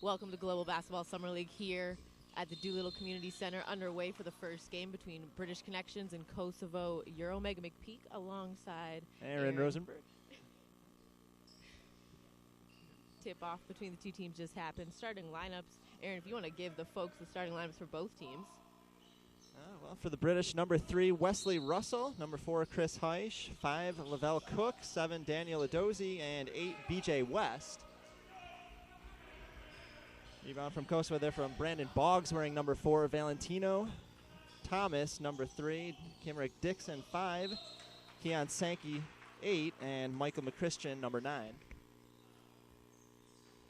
Welcome to Global Basketball Summer League here at the Doolittle Community Center, underway for the first game between British Connections and Kosovo. Euro Mega McPeak alongside Aaron Rosenberg. Tip-off between the two teams just happened. Starting lineups. Aaron, if you want to give the folks the starting lineups for both teams. Well, for the British, number 3, Wesley Russell. Number 4, Chris Heisch. 5, Lavelle Cook. 7, Daniel Adozi. And 8, BJ West. Rebound from Kosovo there from Brandon Boggs, wearing number 4, Valentino Thomas, number 3, Kimrick Dixon, 5, Keon Sankey, 8, and Michael McChristian, number 9.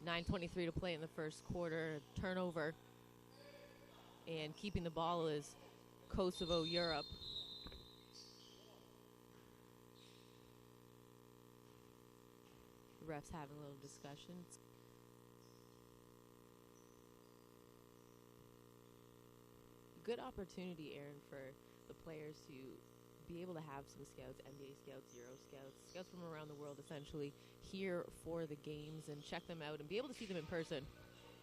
9:23 to play in the first quarter. Turnover. And keeping the ball is Kosovo Europe. The refs having a little discussion. Good opportunity, Aaron, for the players to be able to have some scouts, NBA scouts, Euro scouts, scouts from around the world essentially here for the games and check them out and be able to see them in person.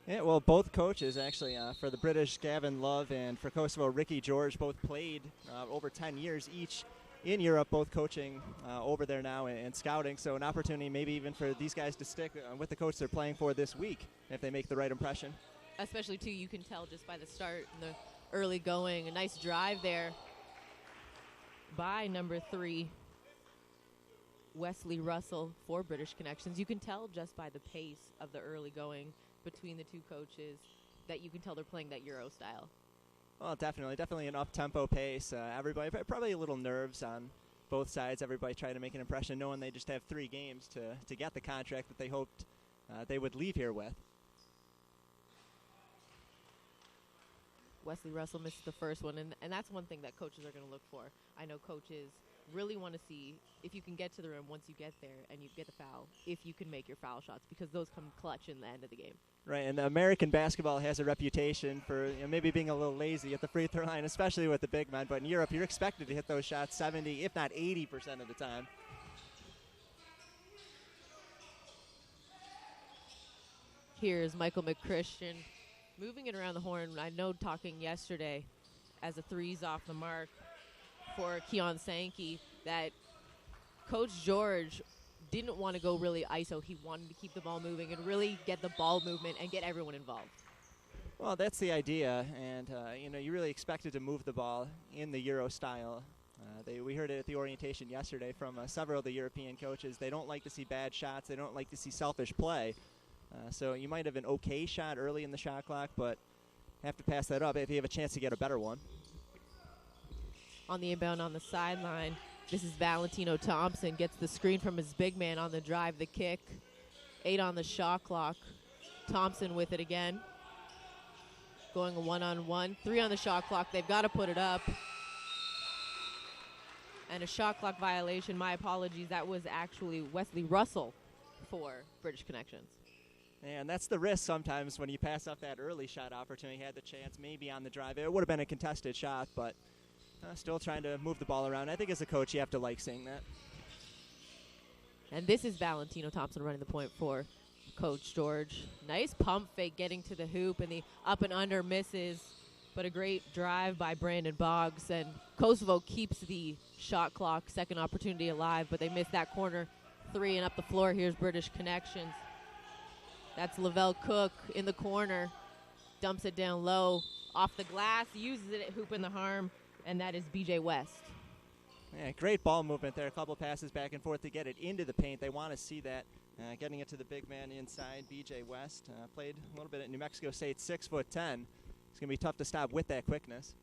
Yeah, well, both coaches actually, for the British, Gavin Love, and for Kosovo, Ricky George, both played over 10 years each in Europe, both coaching over there now and scouting. So an opportunity maybe even for these guys to stick with the coach they're playing for this week if they make the right impression. Especially, too, you can tell just by the start and the early going. A nice drive there by number 3, Wesley Russell for British Connections. You can tell just by the pace of the early going between the two coaches that you can tell they're playing that Euro style. Well, definitely an up-tempo pace. Everybody, probably a little nerves on both sides. Everybody trying to make an impression, knowing they just have 3 games to get the contract that they hoped they would leave here with. Wesley Russell missed the first one, and that's one thing that coaches are going to look for. I know coaches really want to see if you can get to the rim once you get there and you get the foul, if you can make your foul shots, because those come clutch in the end of the game. Right, and American basketball has a reputation for maybe being a little lazy at the free throw line, especially with the big men. But in Europe, you're expected to hit those shots 70, if not 80% of the time. Here's Michael McChristian moving it around the horn. I know talking yesterday as a three's off the mark for Keon Sankey that Coach George didn't want to go really ISO. He wanted to keep the ball moving and really get the ball movement and get everyone involved. Well, that's the idea, and you really expected to move the ball in the Euro style. We heard it at the orientation yesterday from several of the European coaches. They don't like to see bad shots. They don't like to see selfish play. So you might have an okay shot early in the shot clock, but have to pass that up if you have a chance to get a better one. On the inbound on the sideline, this is Valentino Thompson. Gets the screen from his big man on the drive, the kick. 8 on the shot clock. Thompson with it again. Going a one-on-one. 3 on the shot clock. They've got to put it up. And a shot clock violation. My apologies. That was actually Wesley Russell for British Connections. And that's the risk sometimes when you pass up that early shot opportunity. He had the chance maybe on the drive. It would have been a contested shot, but still trying to move the ball around. I think as a coach you have to like seeing that. And this is Valentino Thompson running the point for Coach George. Nice pump fake getting to the hoop, and the up and under misses, but a great drive by Brandon Boggs. And Kosovo keeps the shot clock second opportunity alive, but they missed that corner 3 and up the floor. Here's British Connections. That's Lavelle Cook in the corner. Dumps it down low. Off the glass, uses it at hoop in the harm, and that is BJ West. Yeah, great ball movement there. A couple passes back and forth to get it into the paint. They want to see that. Getting it to the big man inside, BJ West. Played a little bit at New Mexico State, 6'10". It's going to be tough to stop with that quickness.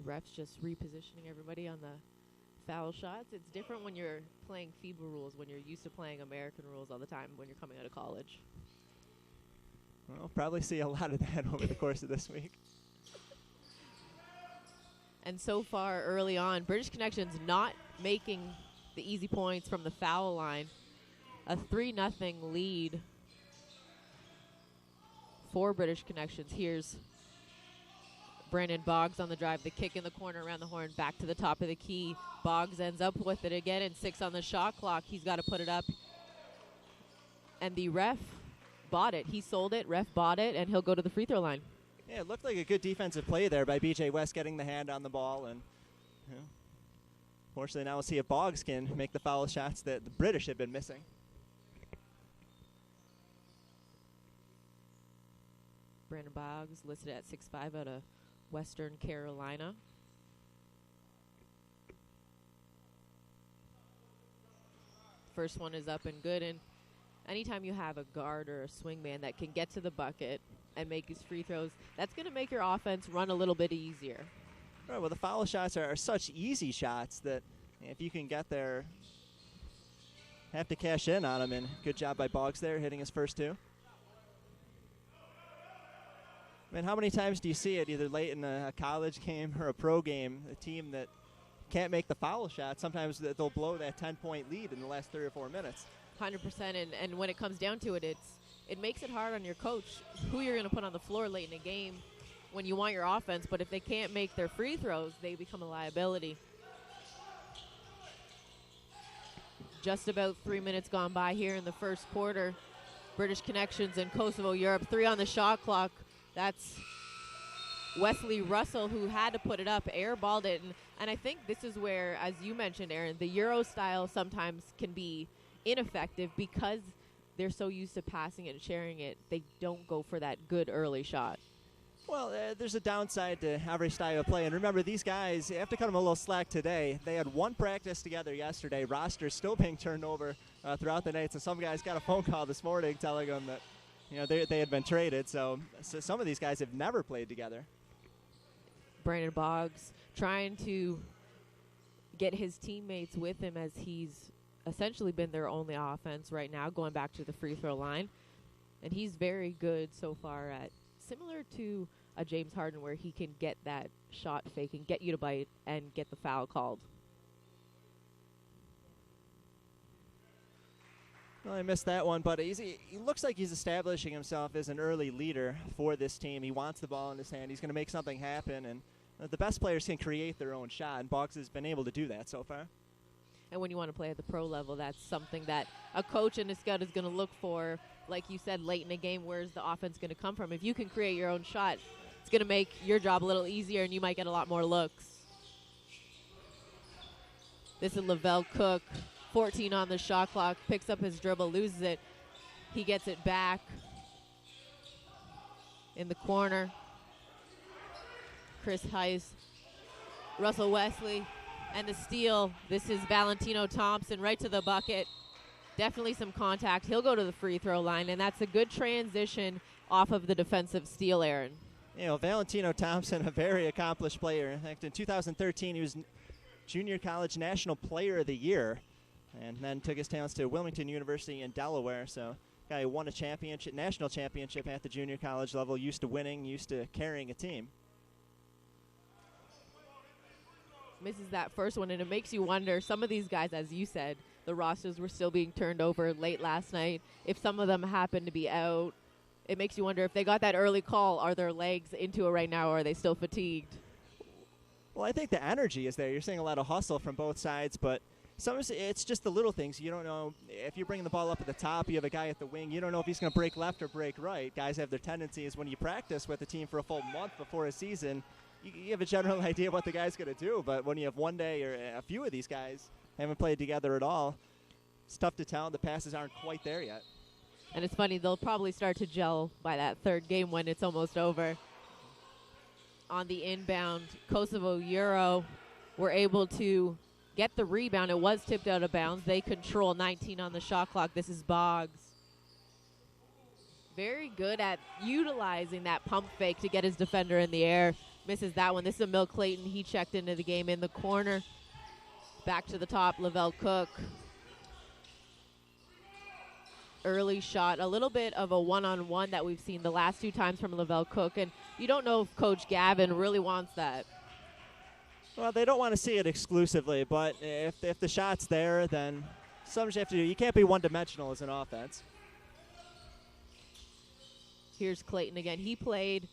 Refs just repositioning everybody on the foul shots. It's different when you're playing FIBA rules, when you're used to playing American rules all the time when you're coming out of college. We'll probably see a lot of that over the course of this week. And so far early on, British Connections not making the easy points from the foul line. A 3-0 lead for British Connections. Here's Brandon Boggs on the drive, the kick in the corner around the horn, back to the top of the key. Boggs ends up with it again, and 6 on the shot clock. He's got to put it up. And the ref bought it. He sold it, ref bought it, and he'll go to the free throw line. Yeah, it looked like a good defensive play there by B.J. West getting the hand on the ball. And fortunately, now we'll see if Boggs can make the foul shots that the British have been missing. Brandon Boggs listed at 6'5" out of Western Carolina. First one is up and good. And anytime you have a guard or a swingman that can get to the bucket and make his free throws, that's going to make your offense run a little bit easier. Right, well, the foul shots are such easy shots that if you can get there, have to cash in on them. And good job by Boggs there, hitting his first two. I mean, how many times do you see it, either late in a college game or a pro game, a team that can't make the foul shot? Sometimes they'll blow that 10-point lead in the last 3 or 4 minutes. 100%, and when it comes down to it, it makes it hard on your coach who you're going to put on the floor late in a game when you want your offense. But if they can't make their free throws, they become a liability. Just about 3 minutes gone by here in the first quarter. British Connections and Kosovo Europe, 3 on the shot clock. That's Wesley Russell, who had to put it up, airballed it. And I think this is where, as you mentioned, Aaron, the Euro style sometimes can be ineffective because they're so used to passing it and sharing it. They don't go for that good early shot. Well, there's a downside to every style of play. And remember, these guys, you have to cut them a little slack today. They had one practice together yesterday. Rosters still being turned over throughout the night. So some guys got a phone call this morning telling them that they had been traded, so some of these guys have never played together. Brandon Boggs trying to get his teammates with him as he's essentially been their only offense right now, going back to the free throw line. And he's very good so far at, similar to a James Harden, where he can get that shot fake and get you to bite and get the foul called. Well, I missed that one, but he looks like he's establishing himself as an early leader for this team. He wants the ball in his hand. He's going to make something happen, and the best players can create their own shot, and Boggs has been able to do that so far. And when you want to play at the pro level, that's something that a coach and a scout is going to look for. Like you said, late in a game, where's the offense going to come from? If you can create your own shot, it's going to make your job a little easier, and you might get a lot more looks. This is Lavelle Cook. 14 on the shot clock, picks up his dribble, loses it. He gets it back in the corner. Chris Heiss, Russell Wesley, and the steal. This is Valentino Thompson right to the bucket. Definitely some contact. He'll go to the free throw line, and that's a good transition off of the defensive steal, Aaron. Valentino Thompson, a very accomplished player. In fact, in 2013, he was Junior College National Player of the Year, and then took his talents to Wilmington University in Delaware. So guy who won a championship, national championship at the junior college level, used to winning, used to carrying a team. Misses that first one, and it makes you wonder, some of these guys, as you said, the rosters were still being turned over late last night. If some of them happen to be out, it makes you wonder if they got that early call, are their legs into it right now, or are they still fatigued? Well, I think the energy is there. You're seeing a lot of hustle from both sides, but sometimes it's just the little things. You don't know if you're bringing the ball up at the top, you have a guy at the wing, you don't know if he's going to break left or break right. Guys have their tendencies. When you practice with a team for a full month before a season, you have a general idea what the guy's going to do. But when you have one day, or a few of these guys haven't played together at all, it's tough to tell. The passes aren't quite there yet. And it's funny, they'll probably start to gel by that third game when it's almost over. On the inbound, Kosovo Euro were able to get the rebound. It was tipped out of bounds. They control 19 on the shot clock. This is Boggs. Very good at utilizing that pump fake to get his defender in the air. Misses that one. This is Emil Clayton. He checked into the game in the corner. Back to the top, Lavelle Cook. Early shot. A little bit of a one-on-one that we've seen the last two times from Lavelle Cook. And you don't know if Coach Gavin really wants that. Well, they don't want to see it exclusively, but if the shot's there, then something you have to do. You can't be one-dimensional as an offense. Here's Clayton again. He played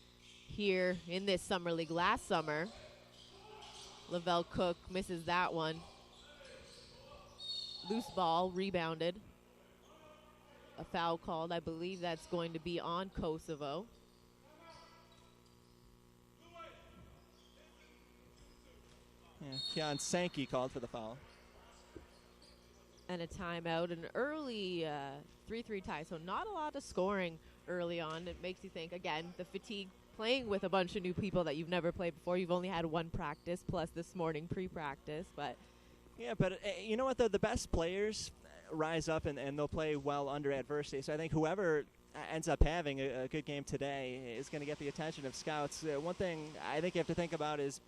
here in this summer league last summer. Lavelle Cook misses that one. Loose ball, rebounded. a foul called. I believe that's going to be on Kosovo. Yeah, Keon Sankey called for the foul. And a timeout, an early 3-3 tie, so not a lot of scoring early on. It makes you think, again, the fatigue, playing with a bunch of new people that you've never played before. You've only had one practice, plus this morning pre-practice, but... Yeah, but you know what, the best players rise up and they'll play well under adversity, so I think whoever ends up having a good game today is going to get the attention of scouts. One thing I think you have to think about is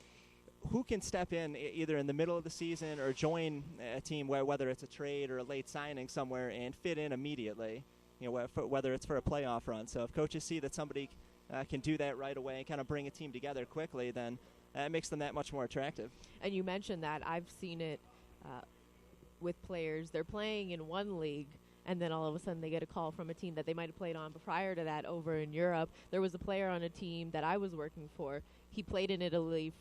who can step in either in the middle of the season or join a team whether it's a trade or a late signing somewhere and fit in immediately, whether it's for a playoff run. So if coaches see that somebody can do that right away and kind of bring a team together quickly, then it makes them that much more attractive. And you mentioned that. I've seen it with players. They're playing in one league, and then all of a sudden they get a call from a team that they might have played on prior to that over in Europe. There was a player on a team that I was working for. He played in Italy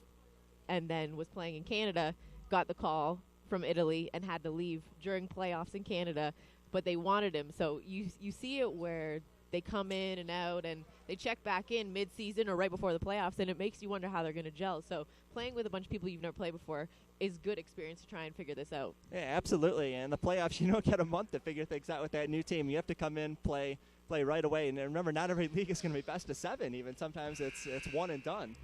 and then was playing in Canada, got the call from Italy and had to leave during playoffs in Canada, but they wanted him. So you see it where they come in and out and they check back in mid-season or right before the playoffs, and it makes you wonder how they're going to gel. So playing with a bunch of people you've never played before is good experience to try and figure this out. Yeah, absolutely. And the playoffs, you don't get a month to figure things out with that new team. You have to come in, play right away. And remember, not every league is going to be best of 7. Even sometimes it's one and done.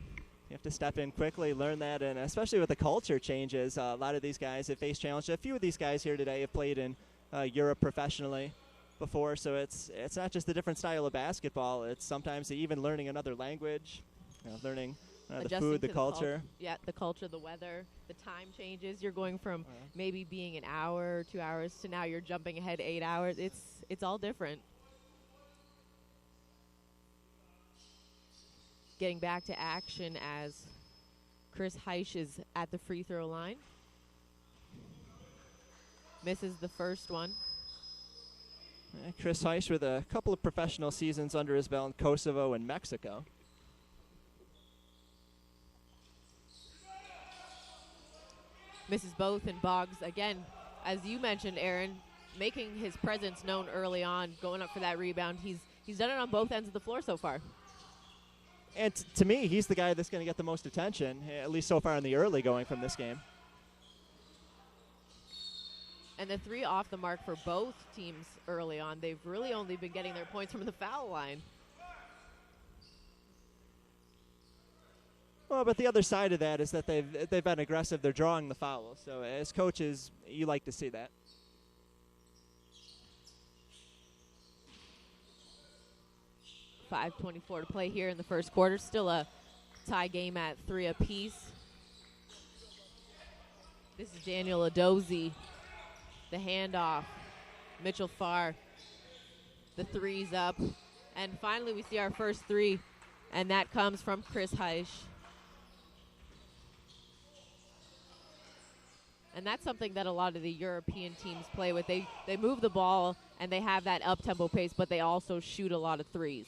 You have to step in quickly, learn that, and especially with the culture changes, a lot of these guys have faced challenges. A few of these guys here today have played in Europe professionally before, so it's not just a different style of basketball. It's sometimes even learning another language, learning the food, the culture. Yeah, the culture, the weather, the time changes. You're going from maybe being an hour, 2 hours, to now you're jumping ahead 8 hours. It's all different. Getting back to action as Chris Heisch is at the free throw line. Misses the first one. Chris Heisch with a couple of professional seasons under his belt in Kosovo and Mexico. Misses both, and Boggs, again, as you mentioned, Aaron, making his presence known early on, going up for that rebound. He's done it on both ends of the floor so far. And to me, he's the guy that's going to get the most attention, at least so far in the early going from this game. And the 3 off the mark for both teams early on. They've really only been getting their points from the foul line. Well, but the other side of that is that they've been aggressive. They're drawing the fouls. So as coaches, you like to see that. .5:24 to play here in the first quarter. Still a tie game at 3 apiece. This is Daniel Adozi. The handoff. Mitchell Farr. The 3's up. And finally we see our first 3, and that comes from Chris Heisch. And that's something that a lot of the European teams play with. They move the ball and they have that up-tempo pace, but they also shoot a lot of 3s.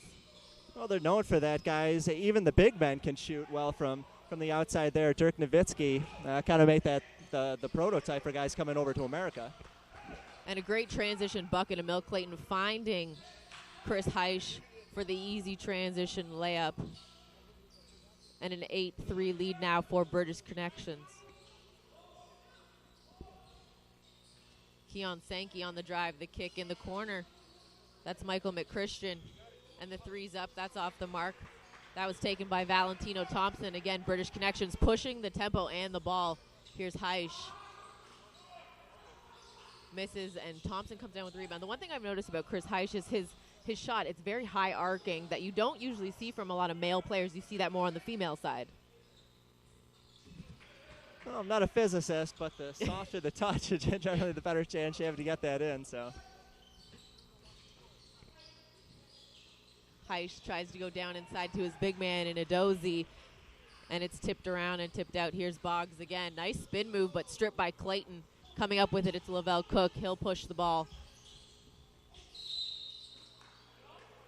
Well, they're known for that, guys. Even the big men can shoot well from the outside there. Dirk Nowitzki kind of made that the prototype for guys coming over to America. And a great transition bucket of Mill Clayton finding Chris Heisch for the easy transition layup. And an 8-3 lead now for British Connections. Keon Sankey on the drive, the kick in the corner. That's Michael McChristian. And the 3's up, that's off the mark. That was taken by Valentino Thompson. Again, British Connections pushing the tempo and the ball. Here's Heisch. Misses, and Thompson comes down with the rebound. The one thing I've noticed about Chris Heisch is his shot. It's very high arcing that you don't usually see from a lot of male players. You see that more on the female side. Well, I'm not a physicist, but the softer the touch, generally the better chance you have to get that in. So Heisch tries to go down inside to his big man in Adozi, and it's tipped around and tipped out. Here's Boggs again. Nice spin move, but stripped by Clayton. Coming up with it, it's Lavelle Cook. He'll push the ball.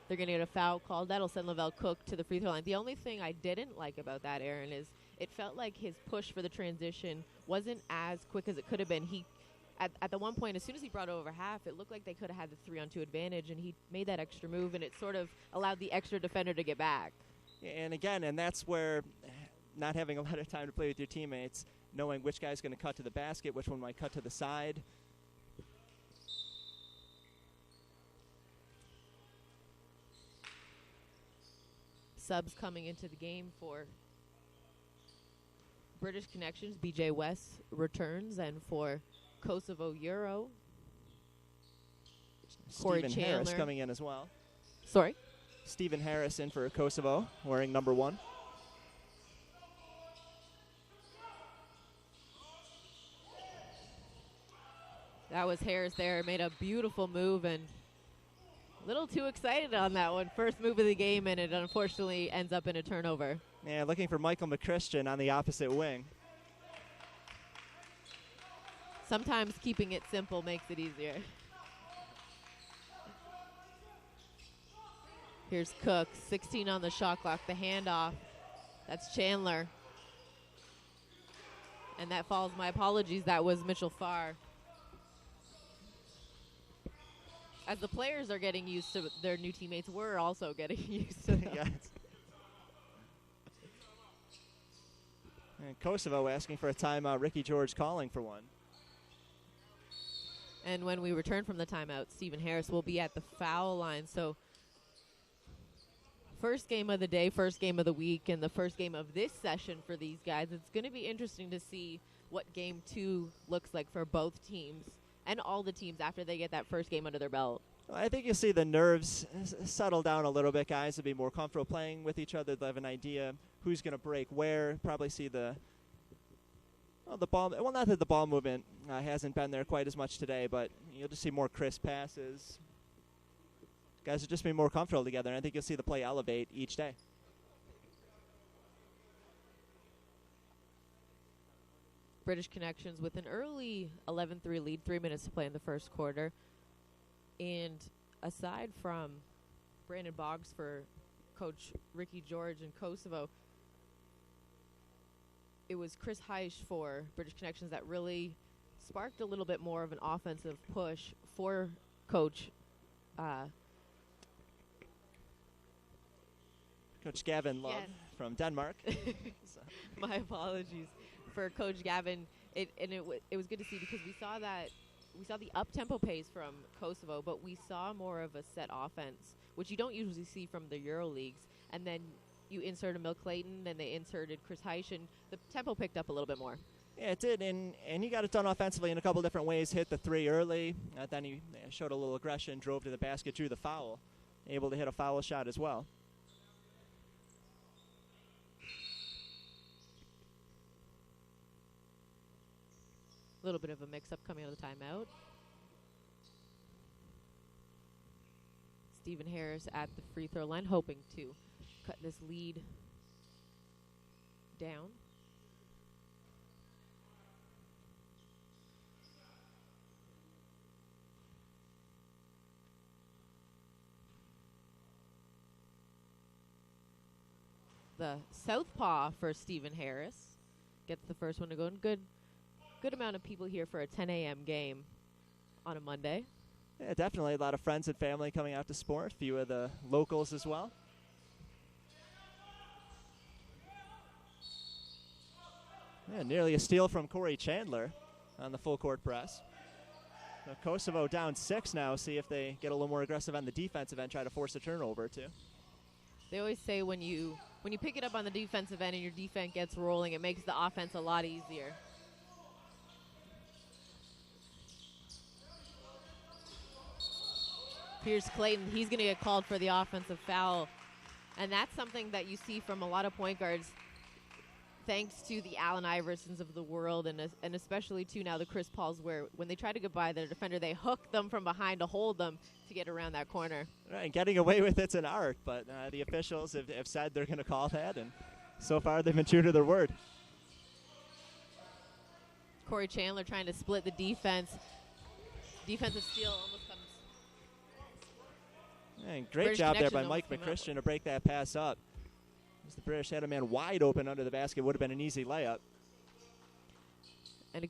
They're going to get a foul called. That'll send Lavelle Cook to the free throw line. The only thing I didn't like about that, Aaron, is it felt like his push for the transition wasn't as quick as it could have been. at the one point, as soon as he brought it over half, it looked like they could have had the 3-on-2 advantage, and he made that extra move, and it sort of allowed the extra defender to get back. And again, and that's where not having a lot of time to play with your teammates, knowing which guy's going to cut to the basket, which one might cut to the side. Subs coming into the game for British Connections, BJ West returns, and for Kosovo Euro, Corey Stephen Chandler. Harris coming in as well. Sorry? Stephen Harris in for Kosovo, wearing number 1. That was Harris there, made a beautiful move, and a little too excited on that one. First move of the game, and it unfortunately ends up in a turnover. Yeah, looking for Michael McChristian on the opposite wing. Sometimes keeping it simple makes it easier. Here's Cook, 16 on the shot clock, the handoff. That's Chandler. And that falls, my apologies, that was Mitchell Farr. As the players are getting used to their new teammates, we're also getting used to them. Yes. And Kosovo asking for a timeout, Ricky George calling for one. And when we return from the timeout, Stephen Harris will be at the foul line. So first game of the day, first game of the week, and the first game of this session for these guys. It's going to be interesting to see what game 2 looks like for both teams and all the teams after they get that first game under their belt. Well, I think you'll see the nerves settle down a little bit. Guys will be more comfortable playing with each other. They'll have an idea who's going to break where. Probably see the ball. Well, not that the ball movement hasn't been there quite as much today, but you'll just see more crisp passes. Guys will just be more comfortable together, and I think you'll see the play elevate each day. British Connections with an early 11-3 lead, 3 minutes to play in the first quarter. And aside from Brandon Boggs for Coach Ricky George in Kosovo, it was Chris Heisch for British Connections that really sparked a little bit more of an offensive push for Coach Coach Gavin Love from Denmark. My apologies for Coach Gavin. It was good to see because we saw the up-tempo pace from Kosovo, but we saw more of a set offense, which you don't usually see from the Euro leagues. And then you insert Emil Clayton, then they inserted Chris Heisch, and the tempo picked up a little bit more. Yeah, it did, and he got it done offensively in a couple different ways. Hit the 3 early, then he showed a little aggression, drove to the basket, drew the foul, able to hit a foul shot as well. A little bit of a mix-up coming out of the timeout. Stephen Harris at the free throw line, hoping to cut this lead down. The southpaw for Stephen Harris gets the first one to go in. Good amount of people here for a 10 a.m. game on a Monday. Yeah, definitely a lot of friends and family coming out to sport. A few of the locals as well. Yeah, nearly a steal from Corey Chandler on the full court press. So Kosovo down 6 now. See if they get a little more aggressive on the defensive end, try to force a turnover too. They always say when you pick it up on the defensive end and your defense gets rolling, it makes the offense a lot easier. Here's Clayton. He's going to get called for the offensive foul. And that's something that you see from a lot of point guards, thanks to the Allen Iversons of the world, and especially to now the Chris Pauls, where when they try to get by their defender, they hook them from behind to hold them to get around that corner. Right, and getting away with it's an art, but the officials have said they're going to call that, and so far they've been true to their word. Corey Chandler trying to split the defense. Defensive steal almost comes. And great British job there Connection by Mike almost came out. McChristian to break that pass up. As the British had a man wide open under the basket, would have been an easy layup. And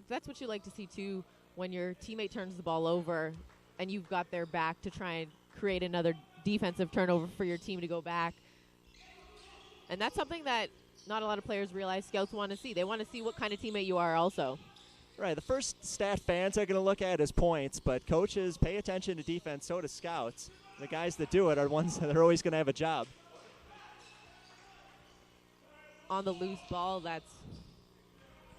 that's what you like to see too when your teammate turns the ball over and you've got their back to try and create another defensive turnover for your team to go back. And that's something that not a lot of players realize scouts want to see. They want to see what kind of teammate you are also. Right, the first stat fans are going to look at is points, but coaches pay attention to defense, so do scouts. The guys that do it are ones that are always going to have a job. On the loose ball, that's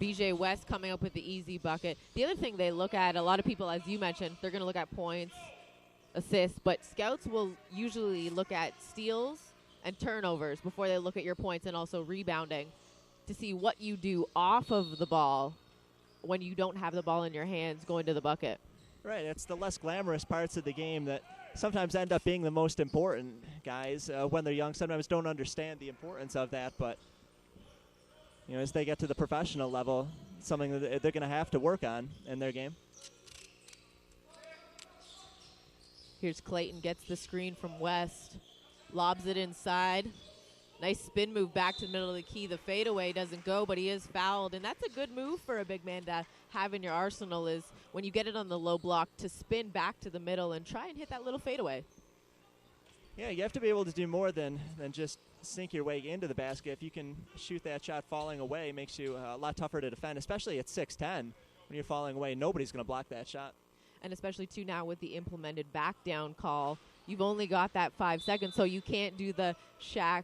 BJ West coming up with the easy bucket. The other thing they look at, a lot of people, as you mentioned, they're going to look at points, assists, but scouts will usually look at steals and turnovers before they look at your points, and also rebounding to see what you do off of the ball when you don't have the ball in your hands going to the bucket. Right, it's the less glamorous parts of the game that sometimes end up being the most important. Guys, when they're young, sometimes don't understand the importance of that, but as they get to the professional level, something that they're going to have to work on in their game. Here's Clayton, gets the screen from West, lobs it inside. Nice spin move back to the middle of the key. The fadeaway doesn't go, but he is fouled, and that's a good move for a big man to have in your arsenal, is when you get it on the low block to spin back to the middle and try and hit that little fadeaway. Yeah, you have to be able to do more than just sink your way into the basket. If you can shoot that shot falling away, it makes you a lot tougher to defend, especially at 6'10". When you're falling away, nobody's going to block that shot. And especially, too, now with the implemented back down call, you've only got that 5 seconds, so you can't do the Shaq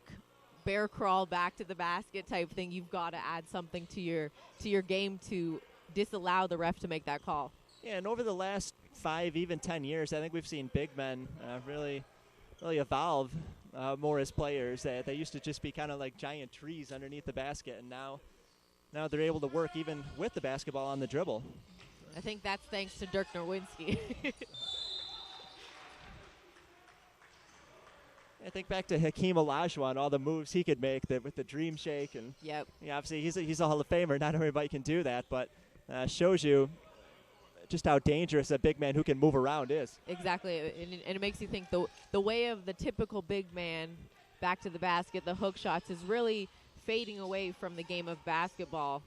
bear crawl back to the basket type thing. You've got to add something to your game to disallow the ref to make that call. Yeah, and over the last 5, even 10 years, I think we've seen big men really evolve more as players. They used to just be kind of like giant trees underneath the basket, and now they're able to work even with the basketball on the dribble. I think that's thanks to Dirk Nowitzki. I think back to Hakeem Olajuwon, all the moves he could make with the dream shake, and yep. Yeah, obviously he's a Hall of Famer. Not everybody can do that, but shows you just how dangerous a big man who can move around is. Exactly, and it makes you think the way of the typical big man back to the basket, the hook shots, is really fading away from the game of basketball.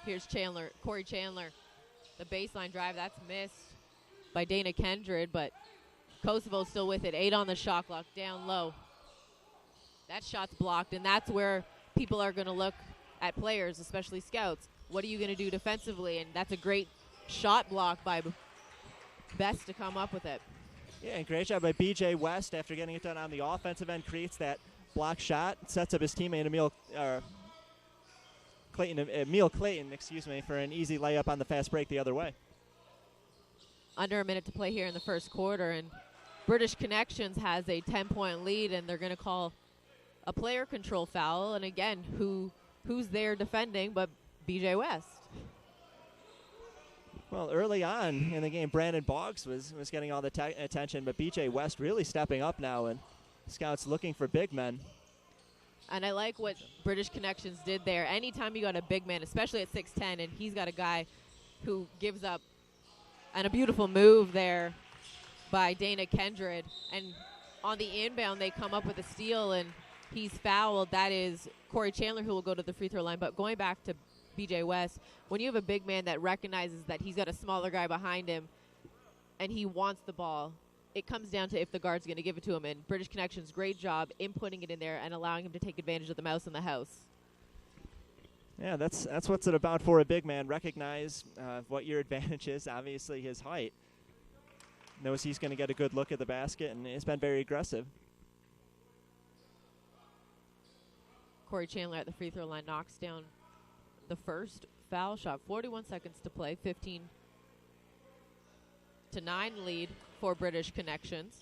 Here's Corey Chandler. The baseline drive, that's missed by Dana Kendrick, but Kosovo's still with it. 8 on the shot clock, down low. That shot's blocked, and that's where people are going to look at players, especially scouts. What are you going to do defensively? And that's a great shot block by Best to come up with it. Yeah, and great job by BJ West after getting it done on the offensive end. Creates that block shot, sets up his teammate Emil Clayton, for an easy layup on the fast break the other way. Under a minute to play here in the first quarter, and British Connections has a 10-point lead, and they're going to call a player control foul. And again, who's there defending but BJ West? Well, early on in the game, Brandon Boggs was getting all the attention, but BJ West really stepping up now, and scouts looking for big men. And I like what British Connections did there. Anytime you got a big man, especially at 6'10", and he's got a guy who gives up, and a beautiful move there by Dana Kendrick. And on the inbound, they come up with a steal, and he's fouled. That is Corey Chandler, who will go to the free throw line. But going back to BJ West, when you have a big man that recognizes that he's got a smaller guy behind him and he wants the ball, it comes down to if the guard's going to give it to him. And British Connections, great job inputting it in there and allowing him to take advantage of the mouse in the house. Yeah, that's what's it about for a big man. Recognize what your advantage is. Obviously, his height. Knows he's going to get a good look at the basket, and has been very aggressive. Corey Chandler at the free throw line knocks down the first foul shot. 41 seconds to play. 15-9 lead for British Connections.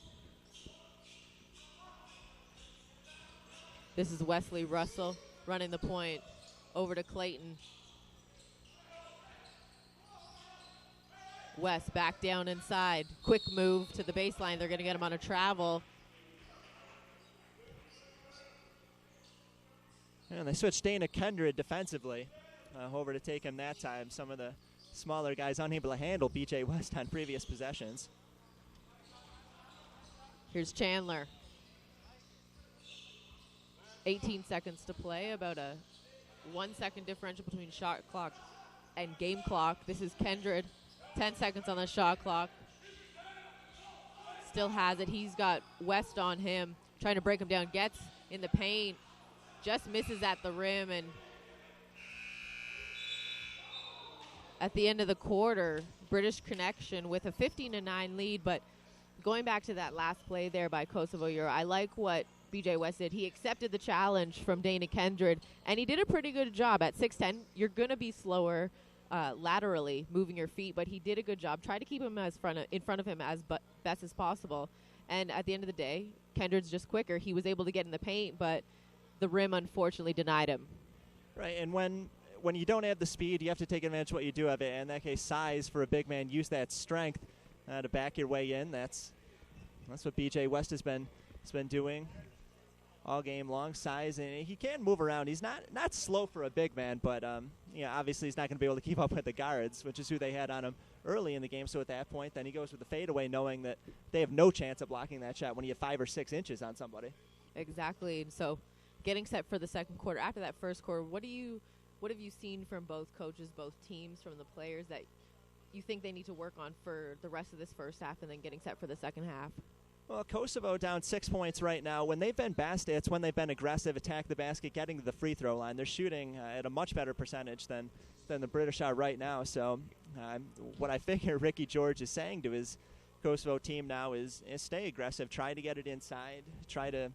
This is Wesley Russell running the point over to Clayton. West back down inside. Quick move to the baseline. They're going to get him on a travel. And they switched Dana Kendrick defensively over to take him that time. Some of the smaller guys unable to handle BJ West on previous possessions. Here's Chandler. 18 seconds to play. About a 1 second differential between shot clock and game clock. This is Kendred, 10 seconds on the shot clock. Still has it. He's got West on him, trying to break him down. Gets in the paint, just misses at the rim, and at the end of the quarter, British Connection with a 15-9 lead. But going back to that last play there by Kosovo Euro, I like what BJ West did. He accepted the challenge from Dana Kendred, and he did a pretty good job. At 6'10", you're going to be slower laterally, moving your feet, but he did a good job. Tried to keep him in front of him as best as possible. And at the end of the day, Kendred's just quicker. He was able to get in the paint, but the rim unfortunately denied him. Right, and when you don't have the speed, you have to take advantage of what you do have it. In that case, size for a big man. Use that strength to back your way in. That's what BJ West has been doing all game long. Size, and he can move around. He's not slow for a big man, but obviously he's not going to be able to keep up with the guards, which is who they had on him early in the game. So at that point, then he goes with the fadeaway, knowing that they have no chance of blocking that shot when you have 5 or 6 inches on somebody. Exactly. And so getting set for the second quarter. After that first quarter, what have you seen from both coaches, both teams, from the players that you think they need to work on for the rest of this first half and then getting set for the second half? Well, Kosovo down 6 points right now. When they've been best, it's when they've been aggressive, attack the basket, getting to the free throw line. They're shooting at a much better percentage than the British are right now. So what I figure Ricky George is saying to his Kosovo team now is stay aggressive, try to get it inside, try to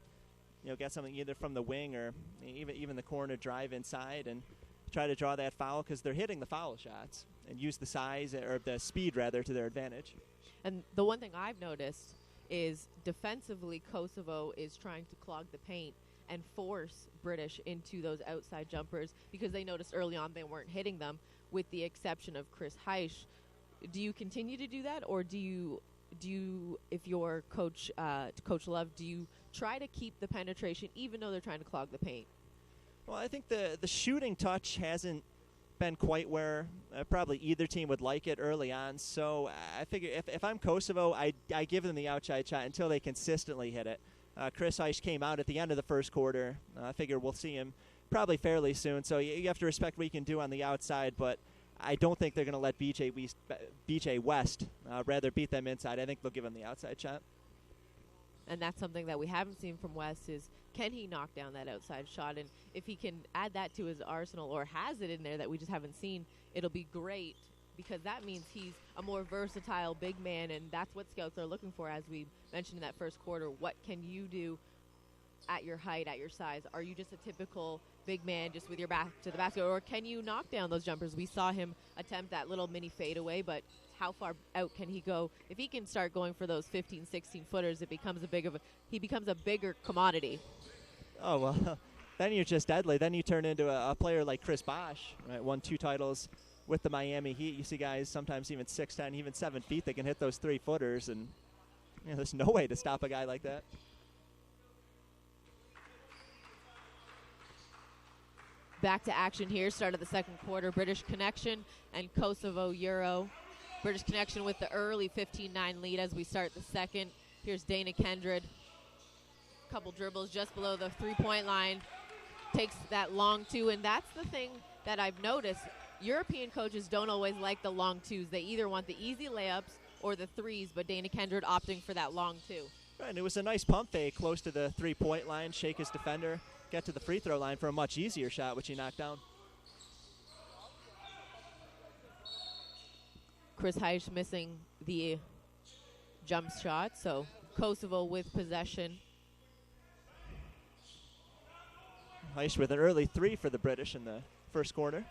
get something either from the wing or even the corner, drive inside and try to draw that foul, because they're hitting the foul shots, and use the size or the speed rather to their advantage. And the one thing I've noticed is defensively Kosovo is trying to clog the paint and force British into those outside jumpers, because they noticed early on they weren't hitting them, with the exception of Chris Heisch. Do you continue to do that, or do you if you're Coach Love, do you try to keep the penetration even though they're trying to clog the paint? Well, I think the shooting touch hasn't been quite where probably either team would like it early on. So I figure if I'm Kosovo, I give them the outside shot until they consistently hit it. Chris Heisch came out at the end of the first quarter. I figure we'll see him probably fairly soon. So you have to respect what he can do on the outside, but I don't think they're going to let BJ West rather beat them inside. I think they'll give him the outside shot. And that's something that we haven't seen from West is, can he knock down that outside shot? And if he can add that to his arsenal, or has it in there that we just haven't seen, it'll be great, because that means he's a more versatile big man, and that's what scouts are looking for, as we mentioned in that first quarter. What can you do at your height, at your size? Are you just a typical big man just with your back to the basket, or can you knock down those jumpers? We saw him attempt that little mini fadeaway, but how far out can he go? If he can start going for those 15, 16 footers, he becomes a bigger commodity. Oh, well, then you're just deadly. Then you turn into a player like Chris Bosh, right? Won 2 titles with the Miami Heat. You see guys sometimes even 6'10", even 7 feet, that can hit those 3-footers, and there's no way to stop a guy like that. Back to action here, start of the second quarter. British Connection and Kosovo Euro. British Connection with the early 15-9 lead as we start the second. Here's Dana Kendred. Couple dribbles just below the three-point line. Takes that long two, and that's the thing that I've noticed. European coaches don't always like the long twos. They either want the easy layups or the threes, but Dana Kendred opting for that long two. Right, and it was a nice pump fake close to the three-point line, shake his defender, get to the free throw line for a much easier shot, which he knocked down. Chris Heisch missing the jump shot, so Kosovo with possession. Heisch with an early 3 for the British in the first quarter.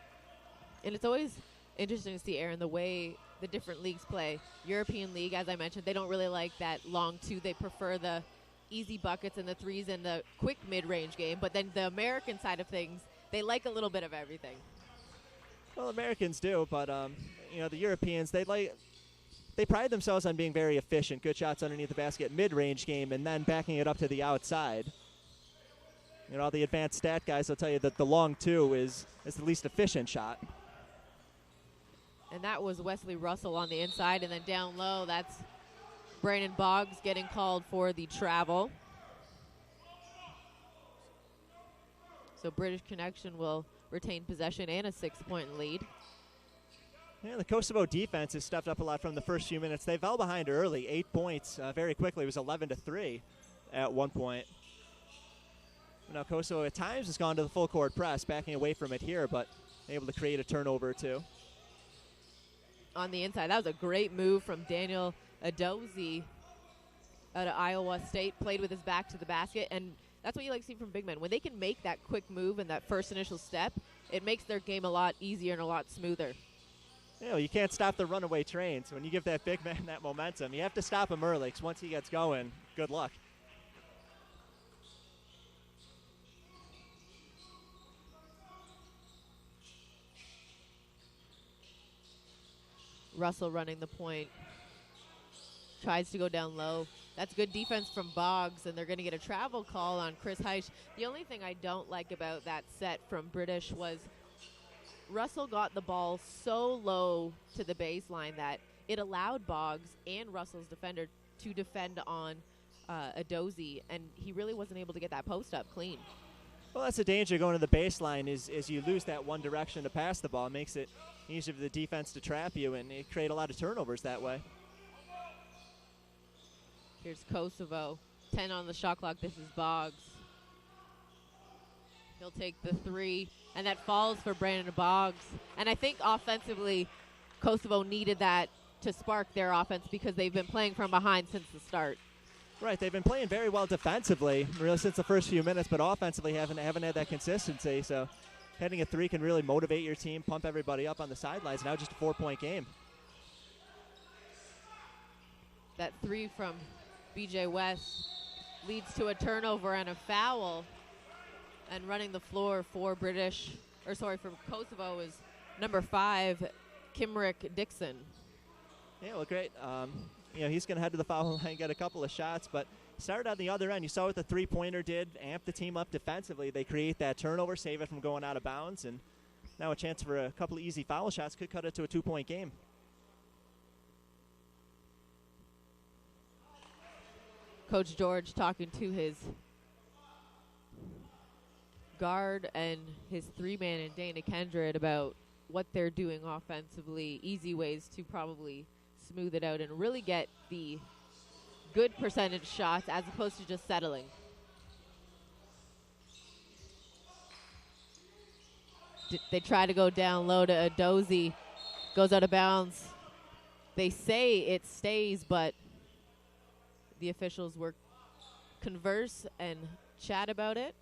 And it's always interesting to see, Aaron, the way the different leagues play. European League, as I mentioned, they don't really like that long two. They prefer the easy buckets and the threes and the quick mid-range game. But then the American side of things, they like a little bit of everything. Well, Americans do, but the Europeans, they pride themselves on being very efficient. Good shots underneath the basket, mid-range game, and then backing it up to the outside. All the advanced stat guys will tell you that the long two is the least efficient shot. And that was Wesley Russell on the inside, and then down low, that's Brandon Boggs getting called for the travel. So British Connection will retain possession and a 6-point lead. Yeah, the Kosovo defense has stepped up a lot from the first few minutes. They fell behind early, 8 points very quickly. It was 11-3 at one point. Now Kosovo at times has gone to the full court press, backing away from it here, but able to create a turnover or two. On the inside, that was a great move from Daniel Adozie out of Iowa State. Played with his back to the basket, and that's what you like to see from big men. When they can make that quick move and that first initial step, it makes their game a lot easier and a lot smoother. You know, you can't stop the runaway train, so when you give that big man that momentum, you have to stop him early, because once he gets going, good luck. Russell running the point. Tries to go down low. That's good defense from Boggs, and they're going to get a travel call on Chris Heisch. The only thing I don't like about that set from British was Russell got the ball so low to the baseline that it allowed Boggs and Russell's defender to defend on Adozie, and he really wasn't able to get that post up clean. Well, that's the danger going to the baseline is you lose that one direction to pass the ball. It makes it easier for the defense to trap you, and it create a lot of turnovers that way. Here's Kosovo. 10 on the shot clock. This is Boggs. He'll take the three, and that falls for Brandon Boggs. And I think offensively, Kosovo needed that to spark their offense because they've been playing from behind since the start. Right, they've been playing very well defensively, really since the first few minutes, but offensively haven't had that consistency. So hitting a three can really motivate your team, pump everybody up on the sidelines. Now just a 4-point game. That three from BJ West leads to a turnover and a foul. And running the floor for for Kosovo is number 5, Kimrick Dixon. Yeah, well, great. He's going to head to the foul line and get a couple of shots, but started on the other end. You saw what the three-pointer did, amp the team up defensively. They create that turnover, save it from going out of bounds, and now a chance for a couple of easy foul shots could cut it to a 2-point game. Coach George talking to his guard and his three-man and Dana Kendrick about what they're doing offensively, easy ways to probably smooth it out and really get the good percentage shots as opposed to just settling. They try to go down low to Adozie. Goes out of bounds. They say it stays, but the officials were converse and chat about it.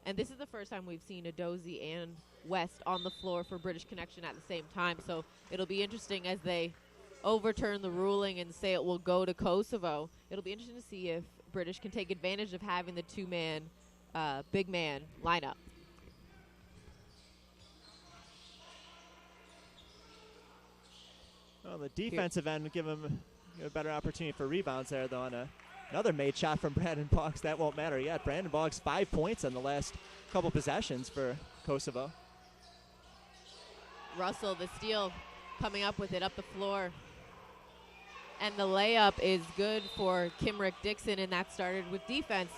And this is the first time we've seen Adozie and West on the floor for British Connection at the same time. So it'll be interesting as they overturn the ruling and say it will go to Kosovo. It'll be interesting to see if British can take advantage of having the two-man, big man lineup. Well, the defensive end would give him a better opportunity for rebounds there, though, on another made shot from Brandon Boggs. That won't matter yet. Brandon Boggs, 5 points on the last couple possessions for Kosovo. Russell, the steal, coming up with it up the floor. And the layup is good for Kimrick Dixon, and that started with defense.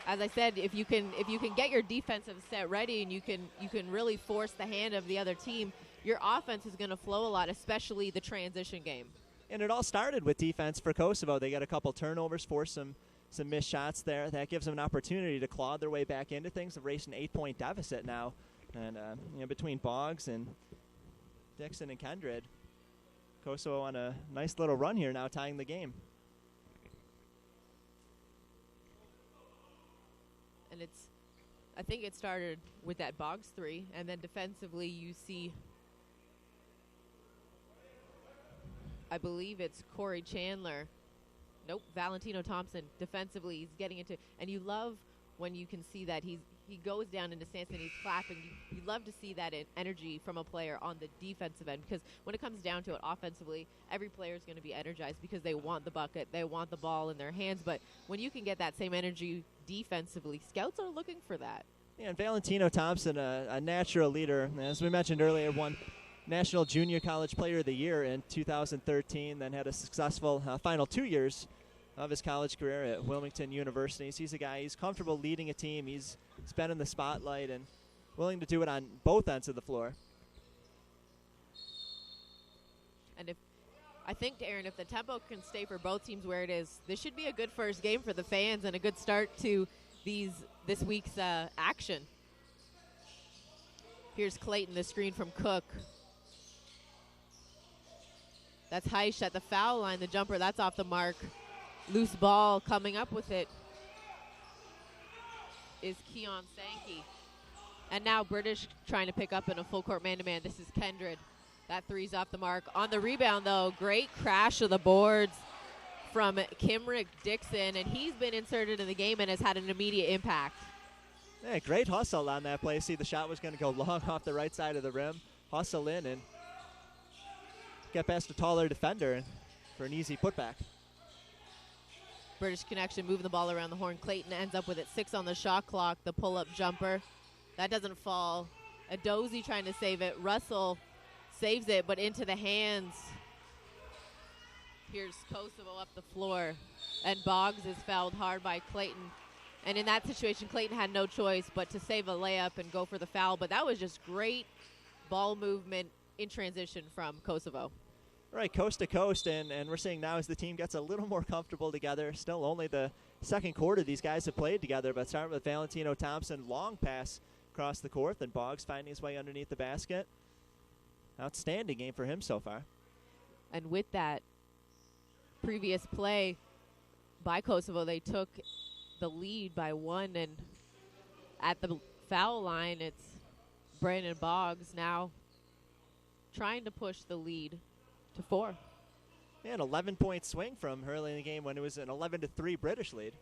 As I said, if you can get your defensive set ready and you can really force the hand of the other team, your offense is going to flow a lot, especially the transition game. And it all started with defense for Kosovo. They got a couple turnovers, forced some missed shots there. That gives them an opportunity to claw their way back into things. They've raced an 8-point deficit now. And between Boggs and Dixon and Kendrick, Kosovo on a nice little run here now, tying the game. And I think it started with that Boggs three, and then defensively you see, I believe it's Corey Chandler. Nope, Valentino Thompson. Defensively, he's getting into, and you love when you can see that he goes down into stance and he's clapping. You love to see that energy from a player on the defensive end, because when it comes down to it offensively, every player is going to be energized because they want the bucket, they want the ball in their hands. But when you can get that same energy defensively, scouts are looking for that. Yeah, and Valentino Thompson, a natural leader, as we mentioned earlier, won National Junior College Player of the Year in 2013, then had a successful final 2 years of his college career at Wilmington University. He's a guy, he's comfortable leading a team. He's He's been in the spotlight and willing to do it on both ends of the floor. And I think, Aaron, if the tempo can stay for both teams where it is, this should be a good first game for the fans and a good start to this week's action. Here's Clayton, the screen from Cook. That's Heisch at the foul line. The jumper, that's off the mark. Loose ball coming up with it is Keon Sankey. And now British trying to pick up in a full court man-to-man. This is Kendred. That three's off the mark. On the rebound, though, great crash of the boards from Kimrick Dixon, and he's been inserted in the game and has had an immediate impact. Yeah, great hustle on that play. See, the shot was going to go long off the right side of the rim. Hustle in and get past a taller defender for an easy putback. British Connection moving the ball around the horn. Clayton ends up with it. 6 on the shot clock. The pull-up jumper. That doesn't fall. Adozie trying to save it. Russell saves it, but into the hands. Here's Kosovo up the floor. And Boggs is fouled hard by Clayton. And in that situation, Clayton had no choice but to save a layup and go for the foul. But that was just great ball movement in transition from Kosovo. Right, coast to coast, and we're seeing now as the team gets a little more comfortable together. Still only the second quarter these guys have played together, but starting with Valentino Thompson, long pass across the court, and Boggs finding his way underneath the basket. Outstanding game for him so far. And with that previous play by Kosovo, they took the lead by 1, and at the foul line, it's Brandon Boggs now trying to push the lead to 4. Yeah, an 11-point swing from early in the game when it was an 11-3 British lead.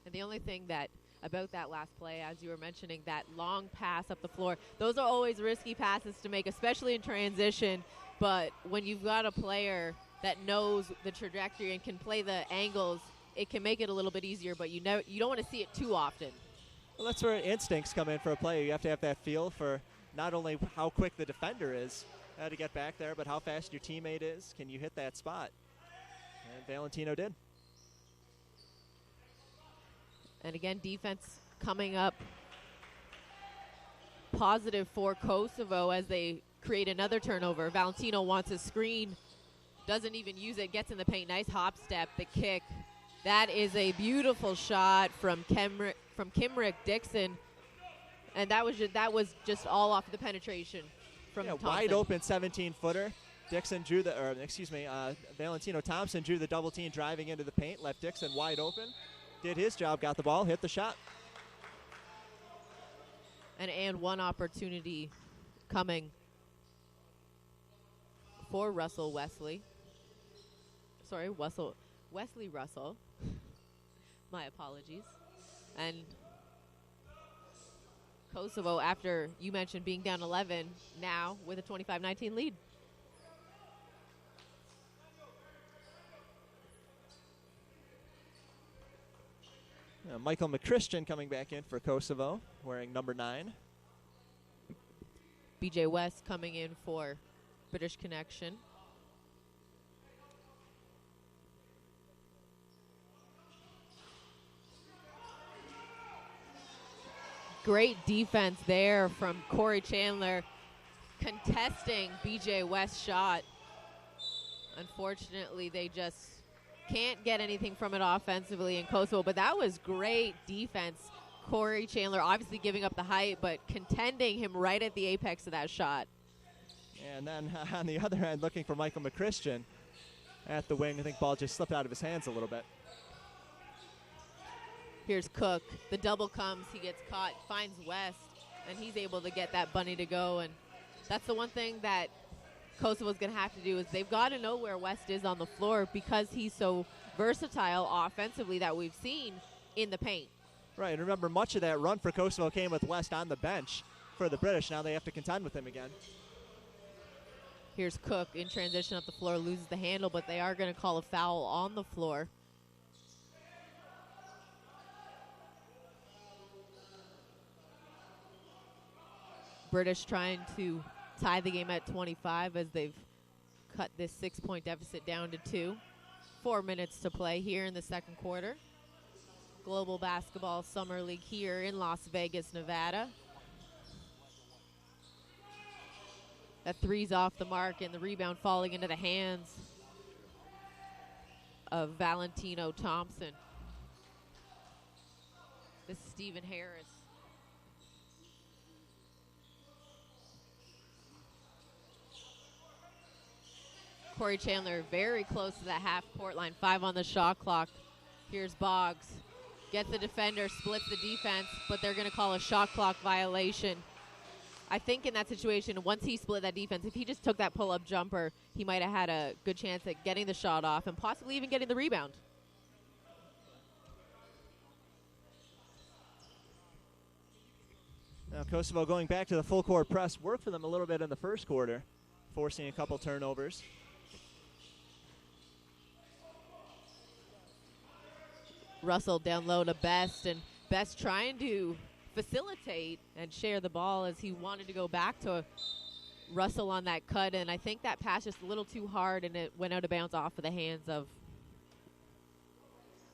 And the only thing that about that last play, as you were mentioning, that long pass up the floor, those are always risky passes to make, especially in transition. But when you've got a player that knows the trajectory and can play the angles, it can make it a little bit easier, but you don't want to see it too often. Well, that's where instincts come in for a player. You have to have that feel for not only how quick the defender is to get back there, but how fast your teammate is. Can you hit that spot? And Valentino did. And again, defense coming up positive for Kosovo as they create another turnover. Valentino wants a screen, doesn't even use it, gets in the paint. Nice hop step, the kick. That is a beautiful shot from Kimrick Dixon. And that was just all off the penetration from Thompson. Wide open 17-footer. Valentino Thompson drew the double team driving into the paint, left Dixon wide open. Did his job, got the ball, hit the shot. And one opportunity coming for Wesley Russell. My apologies. And Kosovo, after you mentioned being down 11, now with a 25-19 lead. Michael McChristian coming back in for Kosovo, wearing number 9. BJ West coming in for British Connection. Great defense there from Corey Chandler contesting BJ West's shot. Unfortunately, they just can't get anything from it offensively in Kosovo, but that was great defense. Corey Chandler obviously giving up the height, but contending him right at the apex of that shot. And then on the other end, looking for Michael McChristian at the wing. I think ball just slipped out of his hands a little bit. Here's Cook. The double comes. He gets caught, finds West, and he's able to get that bunny to go. And that's the one thing that Kosovo's going to have to do is they've got to know where West is on the floor because he's so versatile offensively that we've seen in the paint. Right, and remember, much of that run for Kosovo came with West on the bench for the British. Now they have to contend with him again. Here's Cook in transition up the floor, loses the handle, but they are going to call a foul on the floor. British trying to tie the game at 25 as they've cut this 6-point deficit down to 2. 4 minutes to play here in the second quarter. Global Basketball Summer League here in Las Vegas, Nevada. That three's off the mark, and the rebound falling into the hands of Valentino Thompson. This is Stephen Harris. Corey Chandler very close to that half-court line, 5 on the shot clock. Here's Boggs. Gets the defender, splits the defense, but they're going to call a shot clock violation. I think in that situation, once he split that defense, if he just took that pull-up jumper, he might have had a good chance at getting the shot off and possibly even getting the rebound. Now Kosovo going back to the full court press worked for them a little bit in the first quarter, forcing a couple turnovers. Russell down low to Best, and Best trying to facilitate and share the ball as he wanted to go back to Russell on that cut, and I think that pass just a little too hard and it went out of bounds off of the hands of.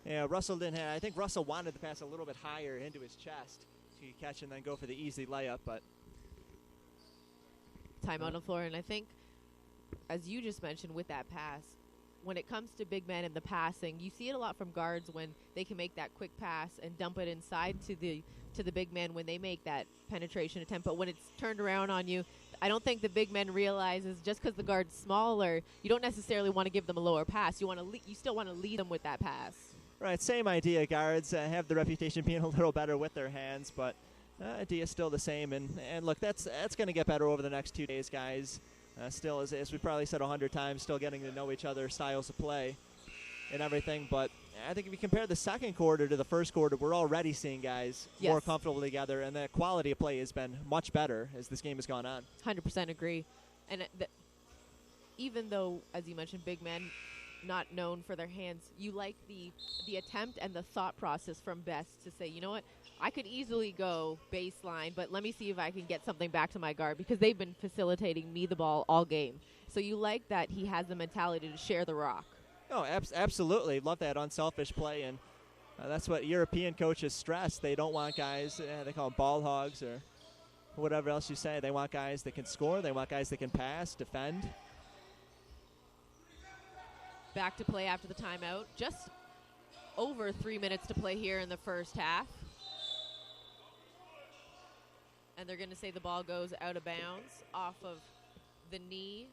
Yeah, Russell didn't have, I think Russell wanted to pass a little bit higher into his chest to catch and then go for the easy layup, but. Time on the floor, and I think, as you just mentioned with that pass, when it comes to big men and the passing, you see it a lot from guards when they can make that quick pass and dump it inside to the big man when they make that penetration attempt. But when it's turned around on you, I don't think the big man realizes just because the guard's smaller, you don't necessarily want to give them a lower pass. You still want to lead them with that pass. Right, same idea. Guards have the reputation of being a little better with their hands, but idea is still the same. And look, that's going to get better over the next 2 days, guys. Still, as we probably said 100 times, still getting to know each other, styles of play, and everything. But I think if you compare the second quarter to the first quarter, we're already seeing guys more comfortable together, and the quality of play has been much better as this game has gone on. 100% agree. And even though, as you mentioned, big men not known for their hands, you like the attempt and the thought process from Best to say, you know what, I could easily go baseline, but let me see if I can get something back to my guard, because they've been facilitating me the ball all game. So you like that he has the mentality to share the rock. Oh, absolutely. Love that unselfish play, and that's what European coaches stress. They don't want guys, they call them ball hogs or whatever else you say. They want guys that can score. They want guys that can pass, defend. Back to play after the timeout. Just over 3 minutes to play here in the first half. And they're going to say the ball goes out of bounds off of the knee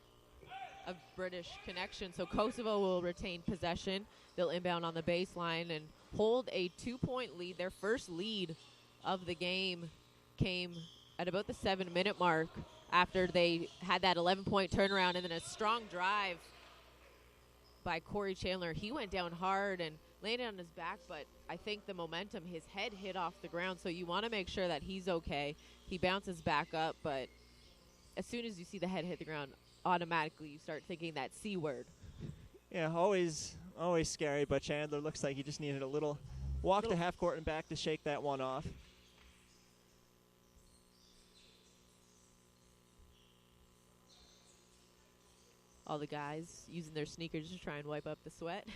of British Connection. So Kosovo will retain possession. They'll inbound on the baseline and hold a 2-point lead. Their first lead of the game came at about the 7-minute mark after they had that 11-point turnaround, and then a strong drive by Corey Chandler. He went down hard and landed on his back, but I think the momentum, his head hit off the ground, so you want to make sure that he's okay. He bounces back up, but as soon as you see the head hit the ground, automatically you start thinking that C word. Yeah, always scary, but Chandler looks like he just needed a little walk to half court and back to shake that one off. All the guys using their sneakers to try and wipe up the sweat.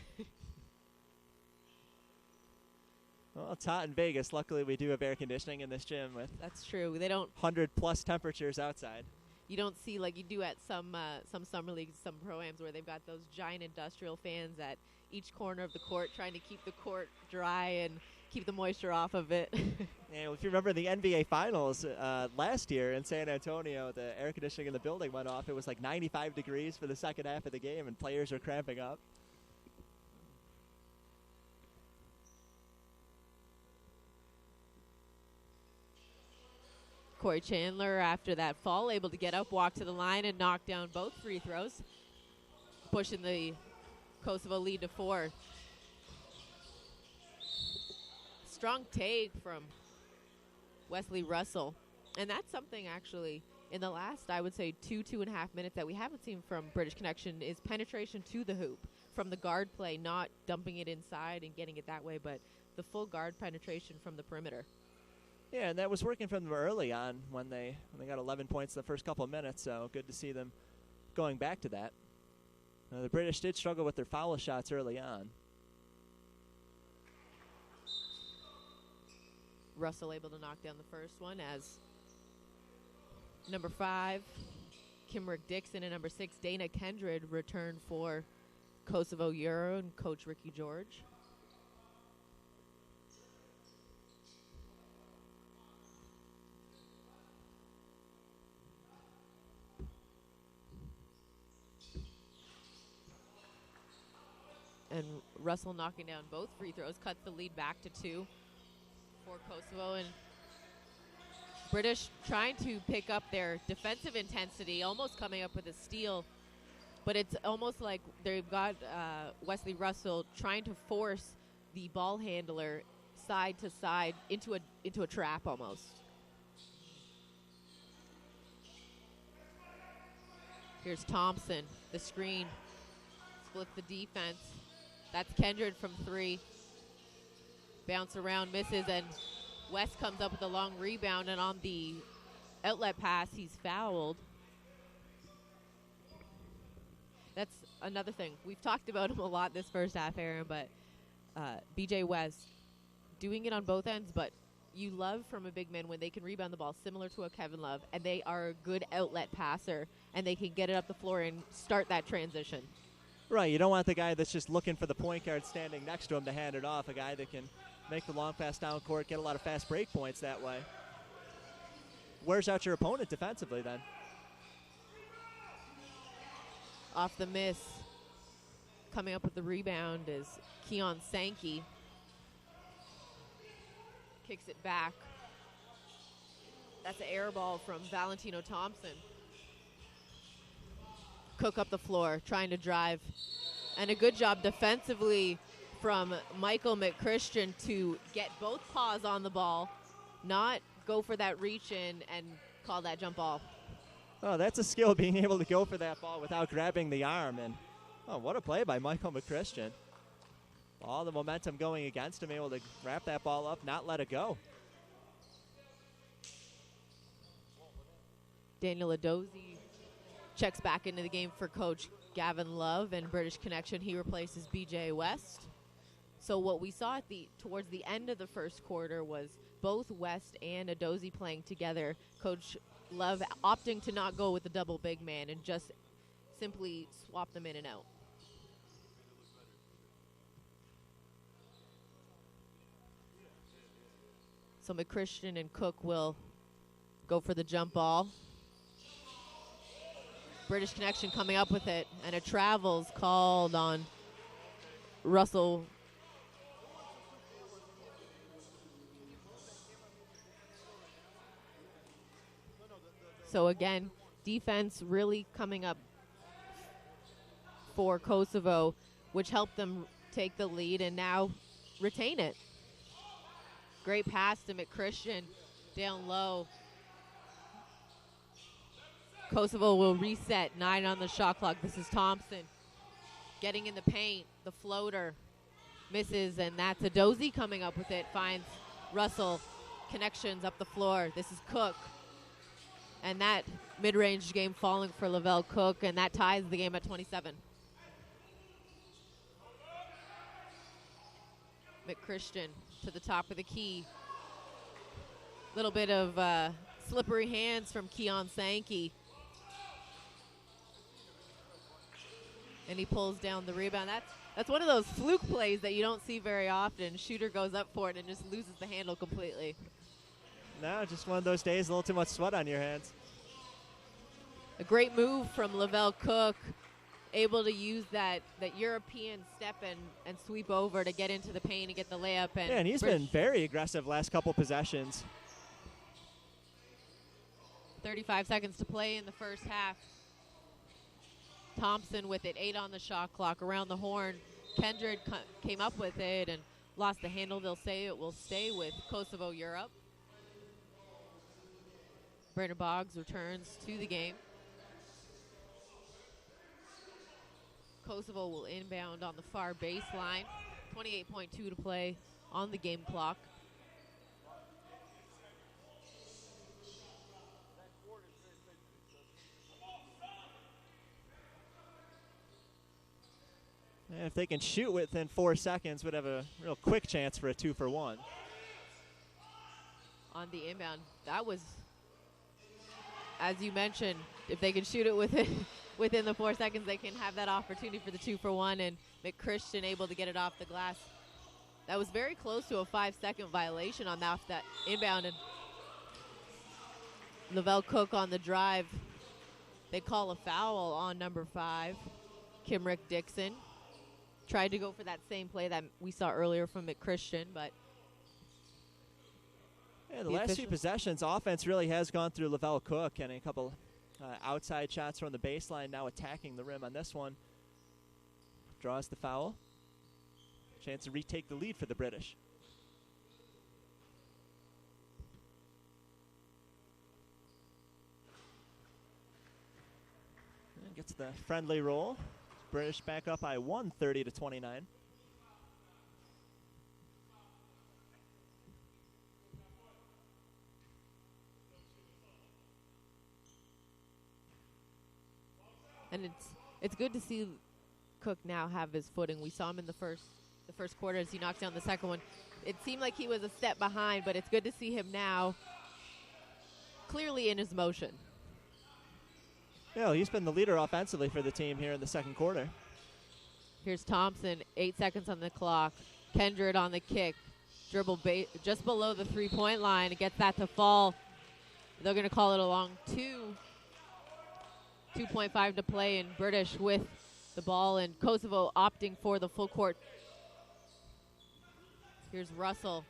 Well, it's hot in Vegas. Luckily, we do have air conditioning in this gym with. That's true. They don't 100+ temperatures outside. You don't see like you do at some summer leagues, some pro-ams, where they've got those giant industrial fans at each corner of the court trying to keep the court dry and keep the moisture off of it. Yeah, well, if you remember the NBA Finals last year in San Antonio, the air conditioning in the building went off. It was like 95 degrees for the second half of the game, and players are cramping up. Corey Chandler, after that fall, able to get up, walk to the line, and knock down both free throws, pushing the Kosovo lead to 4. Strong take from Wesley Russell. And that's something, actually, in the last, I would say, 2.5 minutes that we haven't seen from British Connection is penetration to the hoop from the guard play, not dumping it inside and getting it that way, but the full guard penetration from the perimeter. Yeah, and that was working from them early on when they got 11 points the first couple of minutes, so good to see them going back to that. The British did struggle with their foul shots early on. Russell able to knock down the first one as number 5, Kimrick Dixon, and number 6, Dana Kendred return for Kosovo Euro and Coach Ricky George. And Russell knocking down both free throws cuts the lead back to 2 for Kosovo. And British trying to pick up their defensive intensity, almost coming up with a steal. But it's almost like they've got Wesley Russell trying to force the ball handler side to side into a trap almost. Here's Thompson, the screen, split the defense. That's Kendred from 3. Bounce around, misses, and West comes up with a long rebound, and on the outlet pass, he's fouled. That's another thing. We've talked about him a lot this first half, Aaron, but BJ West doing it on both ends, but you love from a big man when they can rebound the ball similar to a Kevin Love, and they are a good outlet passer, and they can get it up the floor and start that transition. Right, you don't want the guy that's just looking for the point guard standing next to him to hand it off, a guy that can make the long pass down court, get a lot of fast break points that way. Wears out your opponent defensively then. Off the miss, coming up with the rebound is Keon Sankey. Kicks it back. That's an air ball from Valentino Thompson. Cook up the floor, trying to drive. And a good job defensively from Michael McChristian to get both paws on the ball, not go for that reach in and call that jump ball. Oh, that's a skill, being able to go for that ball without grabbing the arm. And oh, what a play by Michael McChristian. All the momentum going against him, able to wrap that ball up, not let it go. Daniel Adozi checks back into the game for Coach Gavin Love, and British Connection, he replaces BJ West. So what we saw towards the end of the first quarter was both West and Adozi playing together. Coach Love opting to not go with the double big man and just simply swap them in and out. So McChristian and Cook will go for the jump ball. British Connection coming up with it, and a travel's called on Russell. So again, defense really coming up for Kosovo, which helped them take the lead and now retain it. Great pass to McChristian down low. Kosovo will reset, 9 on the shot clock. This is Thompson getting in the paint. The floater misses, and that's Adozi coming up with it. Finds Russell. Connections up the floor. This is Cook. And that mid-range game falling for Lavelle Cook, and that ties the game at 27. McChristian to the top of the key. Little bit of slippery hands from Keon Sankey. And he pulls down the rebound. That's one of those fluke plays that you don't see very often. Shooter goes up for it and just loses the handle completely. No, just one of those days, a little too much sweat on your hands. A great move from Lavelle Cook, able to use that European step and sweep over to get into the paint and get the layup. And he's been very aggressive last couple possessions. 35 seconds to play in the first half. Thompson with it, 8 on the shot clock. Around the horn, Kendred came up with it and lost the handle. They'll say it will stay with Kosovo Europe. Brandon Boggs returns to the game. Kosovo will inbound on the far baseline. 28.2 to play on the game clock. And if they can shoot within 4 seconds, would have a real quick chance for a 2-for-1. on the inbound. That was, as you mentioned, if they can shoot it within the 4 seconds, they can have that opportunity for the 2-for-1, and McChristian able to get it off the glass. That was very close to a 5-second violation on that inbound, and Lavelle Cook on the drive. They call a foul on number 5, Kimrick Dixon. Tried to go for that same play that we saw earlier from McChristian, but the last few possessions, offense really has gone through Lavelle Cook, and a couple outside shots from the baseline, now attacking the rim on this one. Draws the foul. Chance to retake the lead for the British. And gets the friendly roll. British back up by 1, 30-29. And it's good to see Cook now have his footing. We saw him in the first quarter as he knocked down the second one. It seemed like he was a step behind, but it's good to see him now clearly in his motion. Yeah, he's been the leader offensively for the team here in the second quarter. Here's Thompson, 8 seconds on the clock. Kendrick on the kick. Dribble just below the three-point line. It gets that to fall. They're going to call it a long 2.5 to play, and British with the ball, and Kosovo opting for the full court. Here's Russell.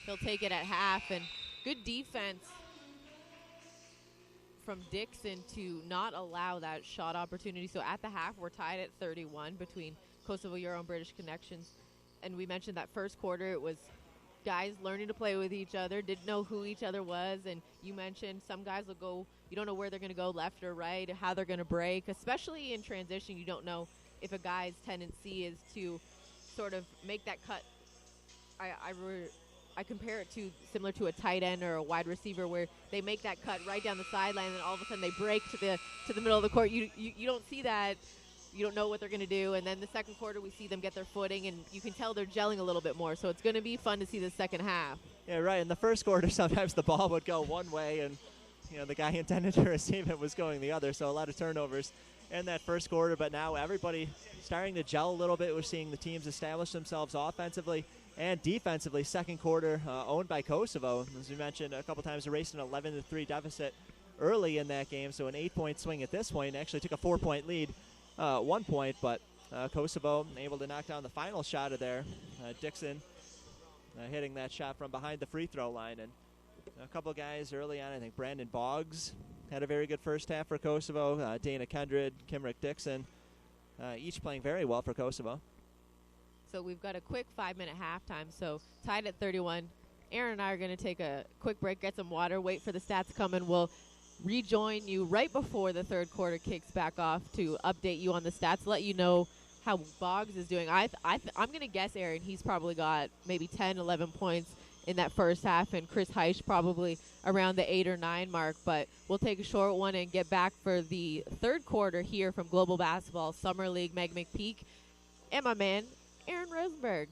He'll take it at half, and good defense from Dixon to not allow that shot opportunity. So at the half, we're tied at 31 between Kosovo Euro and British Connections. And we mentioned that first quarter, it was guys learning to play with each other, didn't know who each other was. And you mentioned some guys will go, you don't know where they're going to go, left or right, how they're going to break. Especially in transition, you don't know if a guy's tendency is to sort of make that cut. I compare it to similar to a tight end or a wide receiver, where they make that cut right down the sideline, and all of a sudden they break to the middle of the court. You don't see that. You don't know what they're going to do. And then the second quarter, we see them get their footing, and you can tell they're gelling a little bit more. So it's going to be fun to see the second half. Yeah, right. In the first quarter, sometimes the ball would go one way, and the guy intended to receive it was going the other. So a lot of turnovers in that first quarter. But now everybody starting to gel a little bit. We're seeing the teams establish themselves offensively and defensively. Second quarter owned by Kosovo. As we mentioned a couple times, erased an 11-3 deficit early in that game. So an 8-point swing at this point. Actually took a 4-point lead. 1 point, but Kosovo able to knock down the final shot of there. Dixon hitting that shot from behind the free throw line. And a couple guys early on, I think Brandon Boggs had a very good first half for Kosovo. Dana Kendrick, Kimrick Dixon, each playing very well for Kosovo. So we've got a quick 5-minute halftime. So tied at 31. Aaron and I are going to take a quick break, get some water, wait for the stats to come in. We'll rejoin you right before the third quarter kicks back off to update you on the stats, let you know how Boggs is doing. I'm going to guess, Aaron, he's probably got maybe 10, 11 points in that first half, and Chris Heisch probably around the 8 or 9 mark. But we'll take a short one and get back for the third quarter here from Global Basketball Summer League. Meg McPeak and my man, Aaron Rosenberg.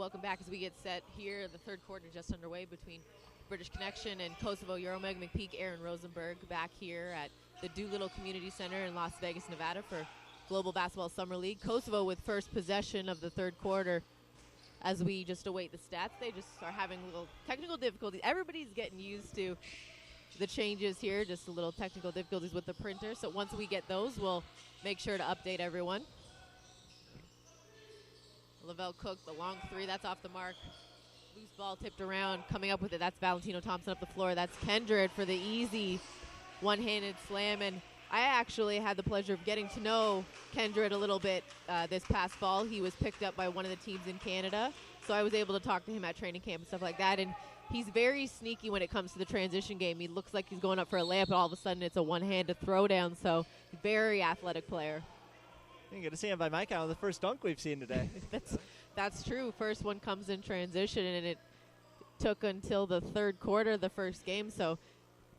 Welcome back as we get set here. The third quarter just underway between British Connection and Kosovo Euro. Meg McPeak, Aaron Rosenberg back here at the Doolittle Community Center in Las Vegas, Nevada for Global Basketball Summer League. Kosovo with first possession of the third quarter. As we just await the stats, they just are having little technical difficulties. Everybody's getting used to the changes here, just a little technical difficulties with the printer. So once we get those, we'll make sure to update everyone. Lavelle Cook, the long three, that's off the mark. Loose ball tipped around, coming up with it. That's Valentino Thompson up the floor. That's Kendrick for the easy one-handed slam. And I actually had the pleasure of getting to know Kendrick a little bit this past fall. He was picked up by one of the teams in Canada, so I was able to talk to him at training camp and stuff like that. And he's very sneaky when it comes to the transition game. He looks like he's going up for a layup, but all of a sudden it's a one-handed throwdown. So very athletic player. You're going to see him by my count, the first dunk we've seen today. That's true. First one comes in transition, and it took until the third quarter of the first game. So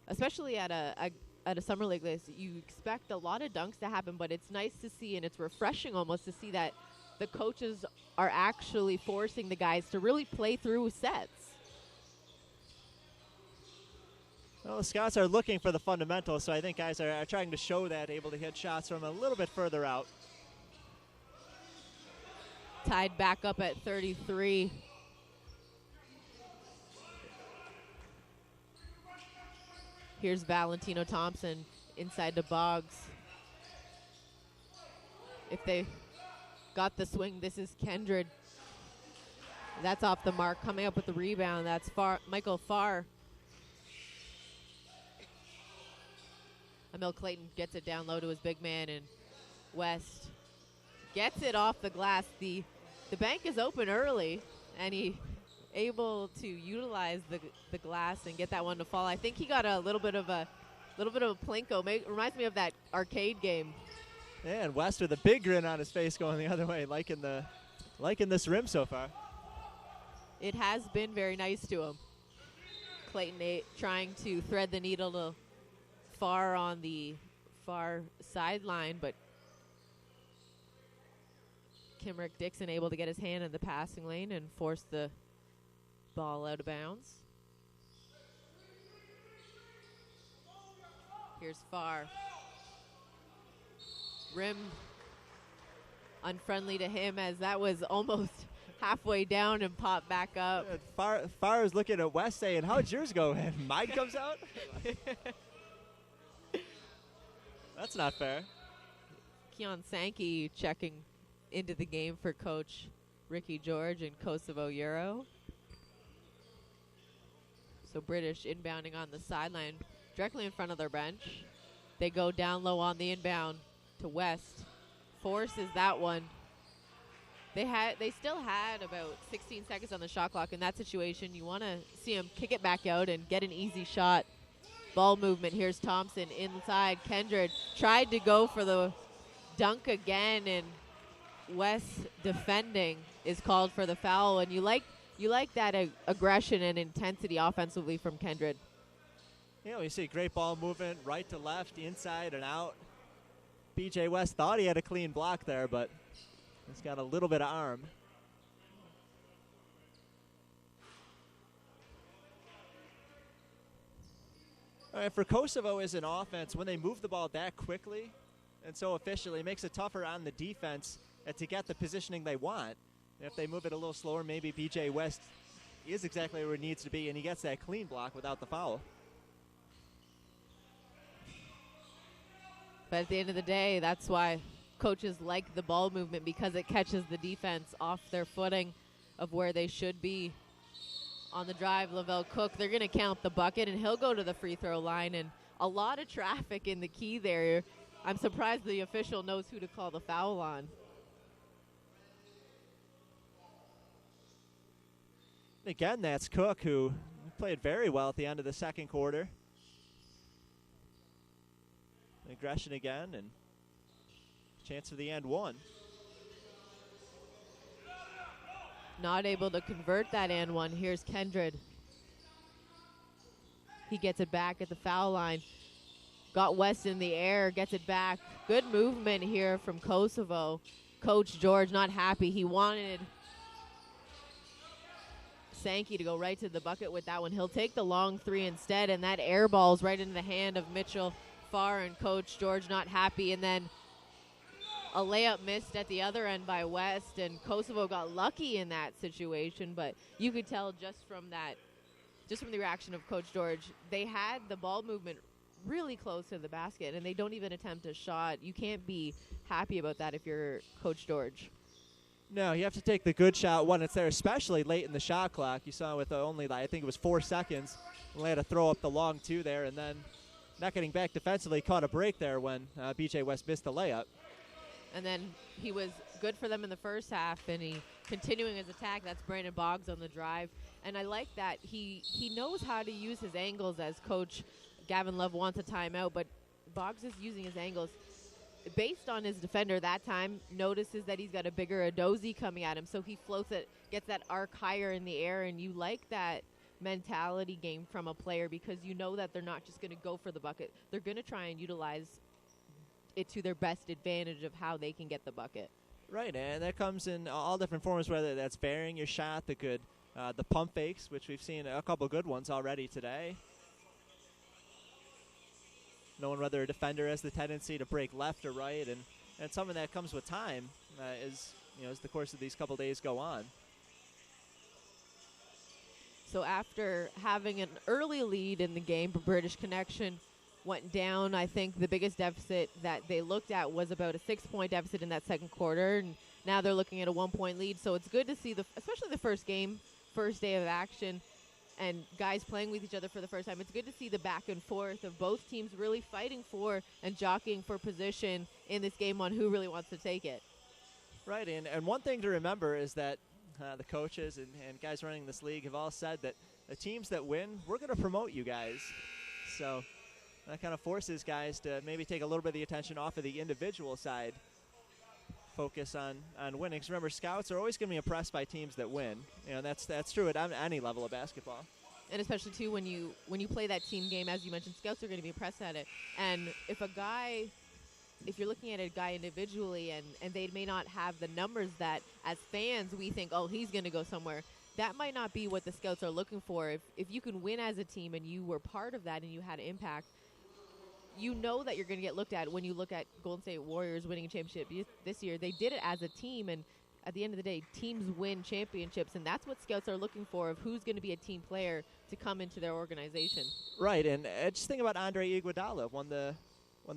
especially at a summer league like this, you expect a lot of dunks to happen, but it's nice to see, and it's refreshing almost to see that the coaches are actually forcing the guys to really play through sets. Well, the Scots are looking for the fundamentals, so I think guys are trying to show that, able to hit shots from a little bit further out. Tied back up at 33. Here's Valentino Thompson inside to Boggs. If they got the swing, this is Kendrick. That's off the mark. Coming up with the rebound, that's Michael Farr. Emil Clayton gets it down low to his big man, and West gets it off the glass. The bank is open early, and he able to utilize the glass and get that one to fall. I think he got a little bit of a plinko. Reminds me of that arcade game. Yeah, and West with a big grin on his face going the other way, liking this rim so far. It has been very nice to him. Clayton trying to thread the needle to far on the far sideline, but Kimrick Dixon able to get his hand in the passing lane and force the ball out of bounds. Here's Farr. Rim unfriendly to him, as that was almost halfway down and popped back up. Farr is looking at West saying, how'd yours go? And mine comes out? That's not fair. Keon Sankey checking into the game for Coach Ricky George in Kosovo Euro. So British inbounding on the sideline directly in front of their bench. They go down low on the inbound to West. Forces that one. They still had about 16 seconds on the shot clock. In that situation, you want to see him kick it back out and get an easy shot. Ball movement. Here's Thompson inside. Kendrick tried to go for the dunk again, and West defending is called for the foul. And you like that aggression and intensity offensively from Kendrick. Yeah, we see great ball movement, right to left, inside and out. BJ West thought he had a clean block there, but he's got a little bit of arm. All right, for Kosovo as an offense, when they move the ball that quickly and so efficiently, it makes it tougher on the defense to get the positioning they want. If they move it a little slower, maybe BJ West is exactly where he needs to be, and he gets that clean block without the foul. But at the end of the day, that's why coaches like the ball movement, because it catches the defense off their footing of where they should be. On the drive, Lavelle Cook, they're going to count the bucket, and he'll go to the free throw line. And a lot of traffic in the key there. I'm surprised the official knows who to call the foul on. Again, that's Cook, who played very well at the end of the second quarter. Aggression again, and chance for the end one. Not able to convert that and one. Here's Kendrick. He gets it back at the foul line. Got West in the air, gets it back. Good movement here from Kosovo. Coach George not happy. He wanted Sankey to go right to the bucket with that one. He'll take the long three instead, and that air ball's right into the hand of Mitchell Farr, and Coach George not happy. And then a layup missed at the other end by West, and Kosovo got lucky in that situation, but you could tell just from the reaction of Coach George, they had the ball movement really close to the basket, and they don't even attempt a shot. You can't be happy about that if you're Coach George. No, you have to take the good shot when it's there, especially late in the shot clock. You saw with only, I think it was 4 seconds, they had to throw up the long two there, and then not getting back defensively, caught a break there when BJ West missed the layup. And then he was good for them in the first half, and he continuing his attack. That's Brandon Boggs on the drive. And I like that he knows how to use his angles, as Coach Gavin Love wants a timeout, but Boggs is using his angles based on his defender that time, notices that he's got a bigger Adozi coming at him, so he floats it, gets that arc higher in the air, and you like that mentality game from a player because you know that they're not just going to go for the bucket. They're going to try and utilize it to their best advantage of how they can get the bucket. Right, and that comes in all different forms, whether that's burying your shot, the pump fakes, which we've seen a couple good ones already today. Knowing whether a defender has the tendency to break left or right, and something that comes with time as the course of these couple days go on. So after having an early lead in the game, British Connection went down. I think the biggest deficit that they looked at was about a 6-point deficit in that second quarter, and now they're looking at a 1-point lead. So it's good to see, especially the first day of action, and guys playing with each other for the first time. It's good to see the back and forth of both teams really fighting for and jockeying for position in this game on who really wants to take it. Right, and one thing to remember is that the coaches and guys running this league have all said that the teams that win, we're going to promote you guys. So that kind of forces guys to maybe take a little bit of the attention off of the individual side, focus on winning. Because remember, scouts are always going to be impressed by teams that win. That's true at any level of basketball. And especially too when you play that team game, as you mentioned, scouts are going to be impressed at it. And if you're looking at a guy individually and they may not have the numbers that as fans we think, oh, he's going to go somewhere, that might not be what the scouts are looking for. If you can win as a team and you were part of that and you had impact, you know that you're going to get looked at. When you look at Golden State Warriors winning a championship this year, they did it as a team, and at the end of the day, teams win championships, and that's what scouts are looking for, of who's going to be a team player to come into their organization. Right, and just think about Andre Iguodala, won the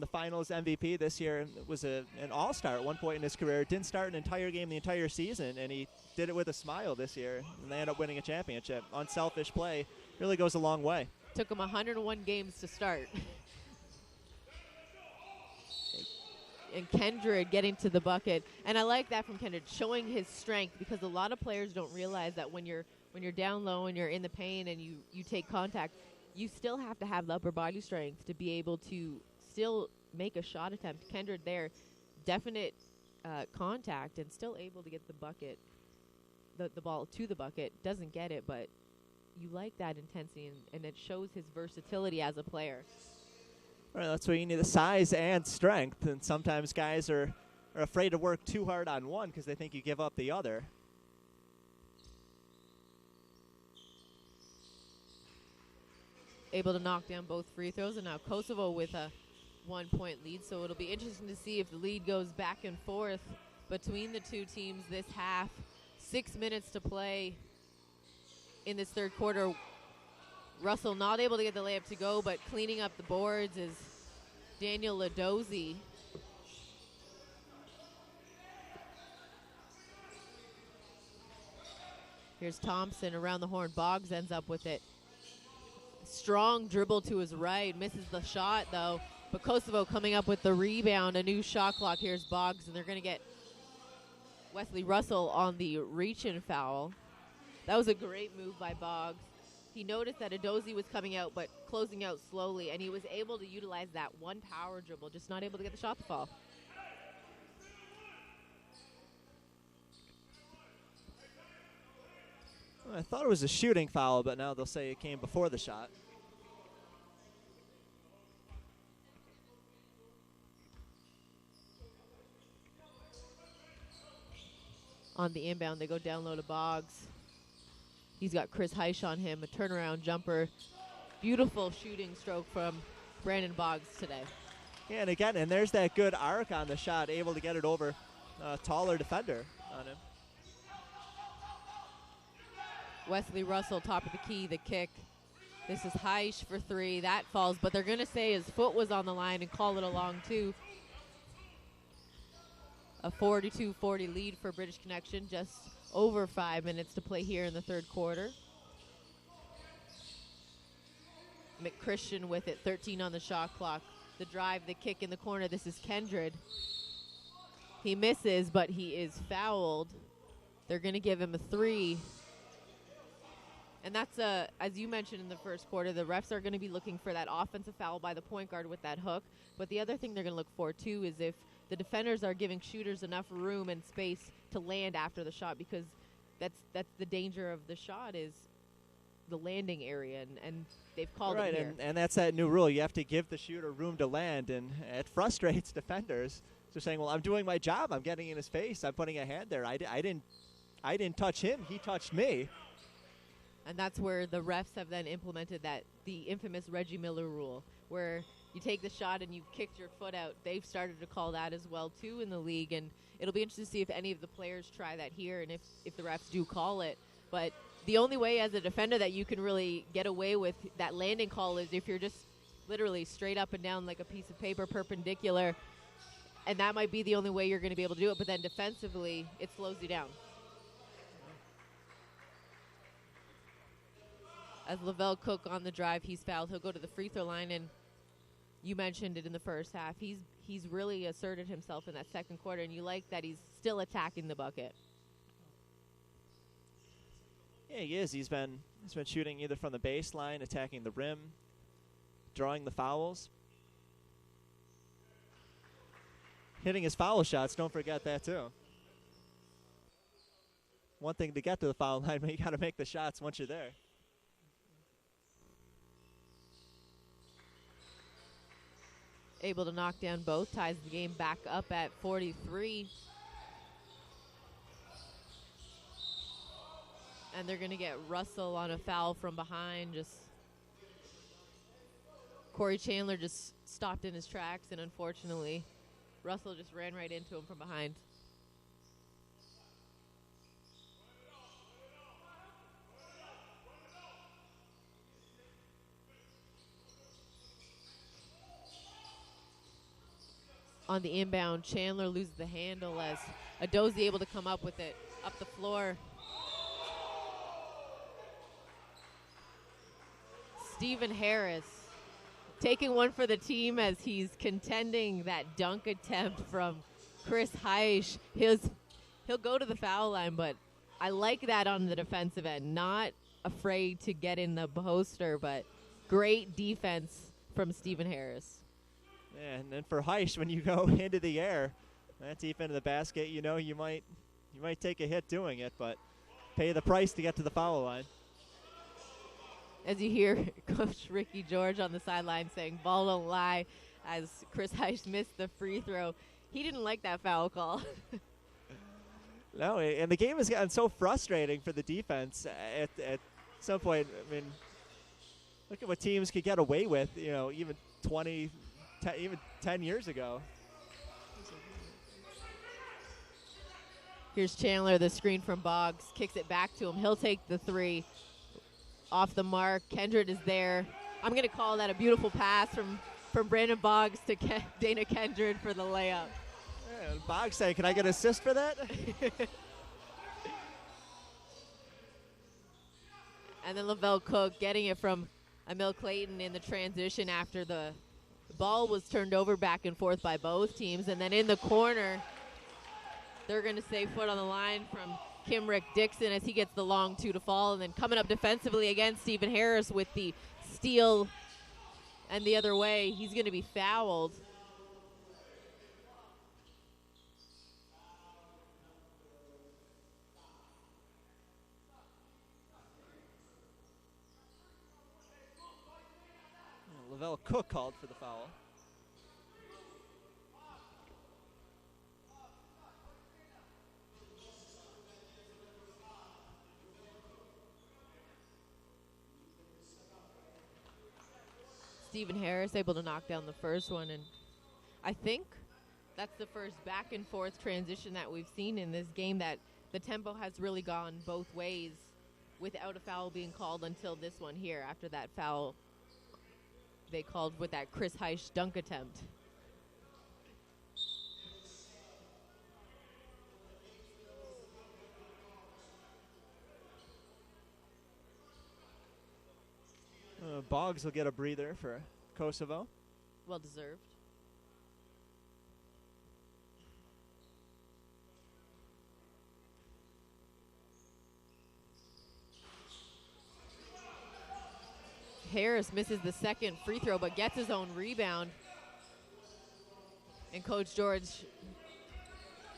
Finals MVP this year, and was an all-star at one point in his career. Didn't start an entire game the entire season, and he did it with a smile this year, and they ended up winning a championship. Unselfish play really goes a long way. Took him 101 games to start. And Kendrick getting to the bucket. And I like that from Kendrick, showing his strength, because a lot of players don't realize that when you're down low and you're in the paint and you take contact, you still have to have the upper body strength to be able to still make a shot attempt. Kendrick there, definite contact and still able to get the bucket, the ball to the bucket. Doesn't get it, but you like that intensity, and it shows his versatility as a player. All right, that's where you need the size and strength, and sometimes guys are afraid to work too hard on one because they think you give up the other. Able to knock down both free throws, and now Kosovo with a 1-point lead, so it'll be interesting to see if the lead goes back and forth between the two teams this half. 6 minutes to play in this third quarter. Russell not able to get the layup to go, but cleaning up the boards is Daniel Ladozi. Here's Thompson around the horn. Boggs ends up with it. Strong dribble to his right. Misses the shot, though. But Kosovo coming up with the rebound. A new shot clock. Here's Boggs, and they're going to get Wesley Russell on the reach-in foul. That was a great move by Boggs. He noticed that Adozi was coming out but closing out slowly, and he was able to utilize that one power dribble, just not able to get the shot to fall. I thought it was a shooting foul, but now they'll say it came before the shot. On the inbound, they go down low to Boggs. He's got Chris Heisch on him, a turnaround jumper. Beautiful shooting stroke from Brandon Boggs today. Yeah, and again, and there's that good arc on the shot, able to get it over a taller defender on him. Wesley Russell, top of the key, the kick. This is Heisch for three. That falls, but they're going to say his foot was on the line and call it a long two. A 42-40 lead for British Connection. Just over 5 minutes to play here in the third quarter. McChristian with it, 13 on the shot clock. The drive, the kick in the corner. This is Kendred. He misses, but he is fouled. They're going to give him a three. And that's, as you mentioned in the first quarter, the refs are going to be looking for that offensive foul by the point guard with that hook. But the other thing they're going to look for, too, is if the defenders are giving shooters enough room and space to land after the shot, because that's the danger of the shot is the landing area, and they've called it here. And that's that new rule. You have to give the shooter room to land, and it frustrates defenders. They're saying, well, I'm doing my job. I'm getting in his face. I'm putting a hand there. I didn't touch him. He touched me. And that's where the refs have then implemented the infamous Reggie Miller rule, where you take the shot and you kicked your foot out. They've started to call that as well, too, in the league. And it'll be interesting to see if any of the players try that here and if the refs do call it. But the only way as a defender that you can really get away with that landing call is if you're just literally straight up and down like a piece of paper perpendicular. And that might be the only way you're going to be able to do it. But then defensively, it slows you down. As Lavelle Cook on the drive, he's fouled. He'll go to the free throw line, and you mentioned it in the first half. He's really asserted himself in that second quarter, and you like that he's still attacking the bucket. Yeah, he is. He's been shooting either from the baseline, attacking the rim, drawing the fouls, hitting his foul shots. Don't forget that too. One thing to get to the foul line, but you got to make the shots once you're there. Able to knock down both, ties the game back up at 43. And they're going to get Russell on a foul from behind. Corey Chandler just stopped in his tracks, and unfortunately, Russell just ran right into him from behind. On the inbound, Chandler loses the handle as Adozie able to come up with it up the floor. Stephen Harris taking one for the team as he's contending that dunk attempt from Chris Heisch. He'll go to the foul line, but I like that on the defensive end. Not afraid to get in the poster, but great defense from Stephen Harris. Yeah, and then for Heisch, when you go into the air, that deep into the basket, you know you might take a hit doing it, but pay the price to get to the foul line. As you hear Coach Ricky George on the sideline saying, "Ball don't lie," as Chris Heisch missed the free throw. He didn't like that foul call. No, and the game has gotten so frustrating for the defense at some point. I mean, look at what teams could get away with, even 10 years ago. Here's Chandler, the screen from Boggs, kicks it back to him. He'll take the three off the mark. Kendred is there. I'm going to call that a beautiful pass from Brandon Boggs to Dana Kendred for the layup. Yeah, and Boggs saying, "Can I get an assist for that?" And then Lavelle Cook getting it from Emil Clayton in the transition after the ball was turned over back and forth by both teams. And then in the corner, they're going to say foot on the line from Kimrick Dixon as he gets the long two to fall. And then coming up defensively again, Stephen Harris with the steal. And the other way, he's going to be fouled. Lavelle Cook called for the foul. Stephen Harris able to knock down the first one, and I think that's the first back and forth transition that we've seen in this game, that the tempo has really gone both ways without a foul being called until this one here, after that foul they called with that Chris Heisch dunk attempt. Boggs will get a breather for Kosovo. Well deserved. Harris misses the second free throw but gets his own rebound. And Coach George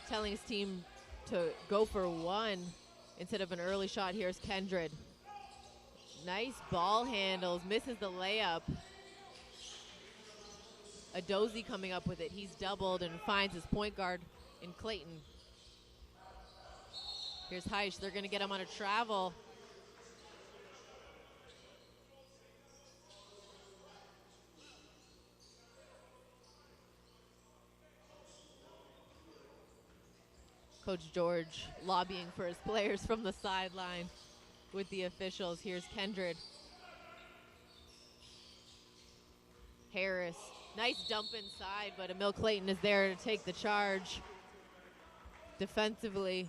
telling his team to go for one instead of an early shot. Here's Kendred. Nice ball handles, misses the layup. Adozie coming up with it. He's doubled and finds his point guard in Clayton. Here's Heisch. They're going to get him on a travel. Coach George lobbying for his players from the sideline with the officials. Here's Kendred. Harris, nice dump inside, but Emil Clayton is there to take the charge defensively.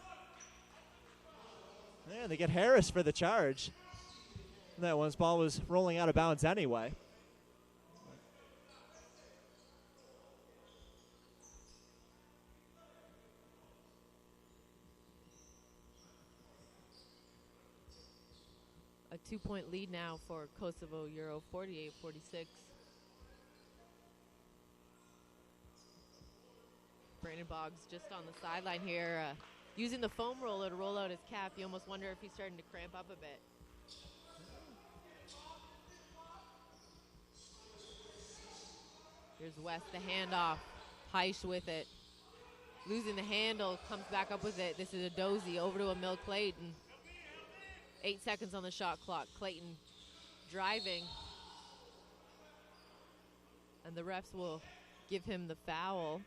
Yeah, they get Harris for the charge. That one's ball was rolling out of bounds anyway. A 2-point lead now for Kosovo Euro, 48-46. Brandon Boggs just on the sideline here, using the foam roller to roll out his calf. You almost wonder if he's starting to cramp up a bit. Here's West, the handoff. Heisch with it. Losing the handle, comes back up with it. This is Adozie over to Emil Clayton. 8 seconds on the shot clock. Clayton driving. And the refs will give him the foul.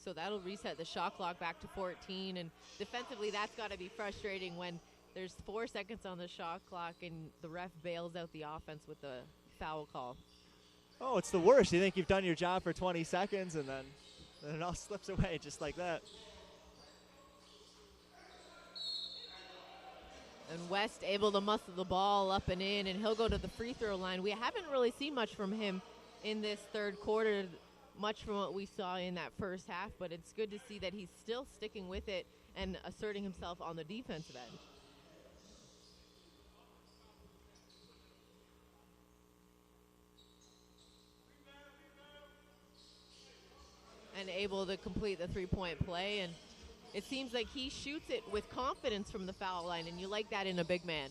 So that'll reset the shot clock back to 14. And defensively, that's got to be frustrating when there's 4 seconds on the shot clock and the ref bails out the offense with the foul call. Oh, it's the worst. You think you've done your job for 20 seconds, and then it all slips away just like that. And West able to muscle the ball up and in, and he'll go to the free throw line. We haven't really seen much from him in this third quarter, much from what we saw in that first half, but it's good to see that he's still sticking with it and asserting himself on the defensive end. And able to complete the three-point play, and it seems like he shoots it with confidence from the foul line, and you like that in a big man.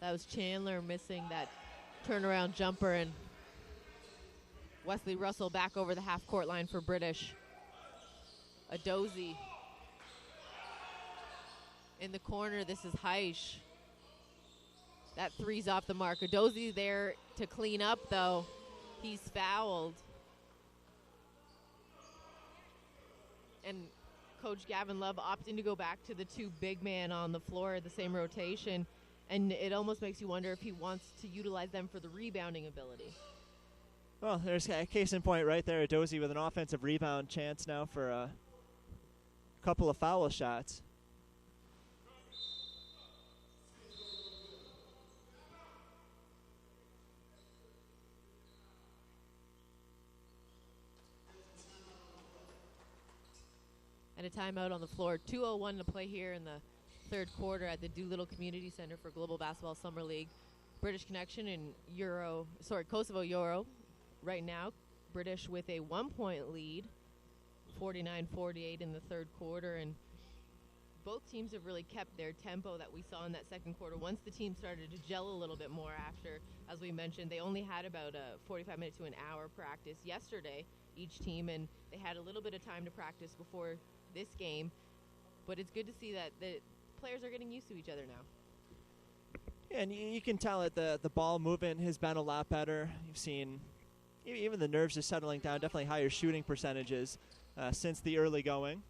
That was Chandler missing that turnaround jumper, and Wesley Russell back over the half-court line for British. Adozie in the corner. This is Heisch. That three's off the mark. Adozie there to clean up, though. He's fouled. And Coach Gavin Love opting to go back to the two big men on the floor, the same rotation. And it almost makes you wonder if he wants to utilize them for the rebounding ability. Well, there's a case in point right there. Adozie with an offensive rebound chance now for a couple of foul shots. And a timeout on the floor. 2:01 to play here in the third quarter at the Doolittle Community Center for Global Basketball Summer League. British Connection and Kosovo Euro right now. British with a 1-point lead, 49-48 in the third quarter. And both teams have really kept their tempo that we saw in that second quarter. Once the team started to gel a little bit more after, as we mentioned, they only had about a 45 minute to an hour practice yesterday, each team, and they had a little bit of time to practice before this game. But it's good to see that the players are getting used to each other now. Yeah, and you can tell that the ball movement has been a lot better. You've seen even the nerves are settling down, definitely higher shooting percentages since the early going.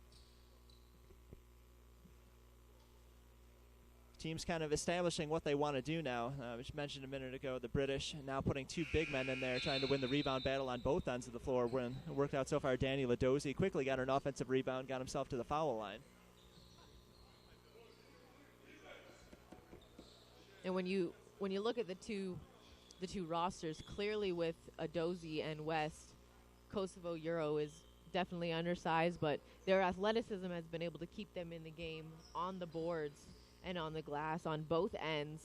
Teams kind of establishing what they want to do now. Which you mentioned a minute ago, the British now putting two big men in there trying to win the rebound battle on both ends of the floor. When it worked out so far, Danny Ladozi quickly got an offensive rebound, got himself to the foul line. And when you look at the two rosters, clearly with Adozi and West, Kosovo Euro is definitely undersized, but their athleticism has been able to keep them in the game on the boards and on the glass on both ends,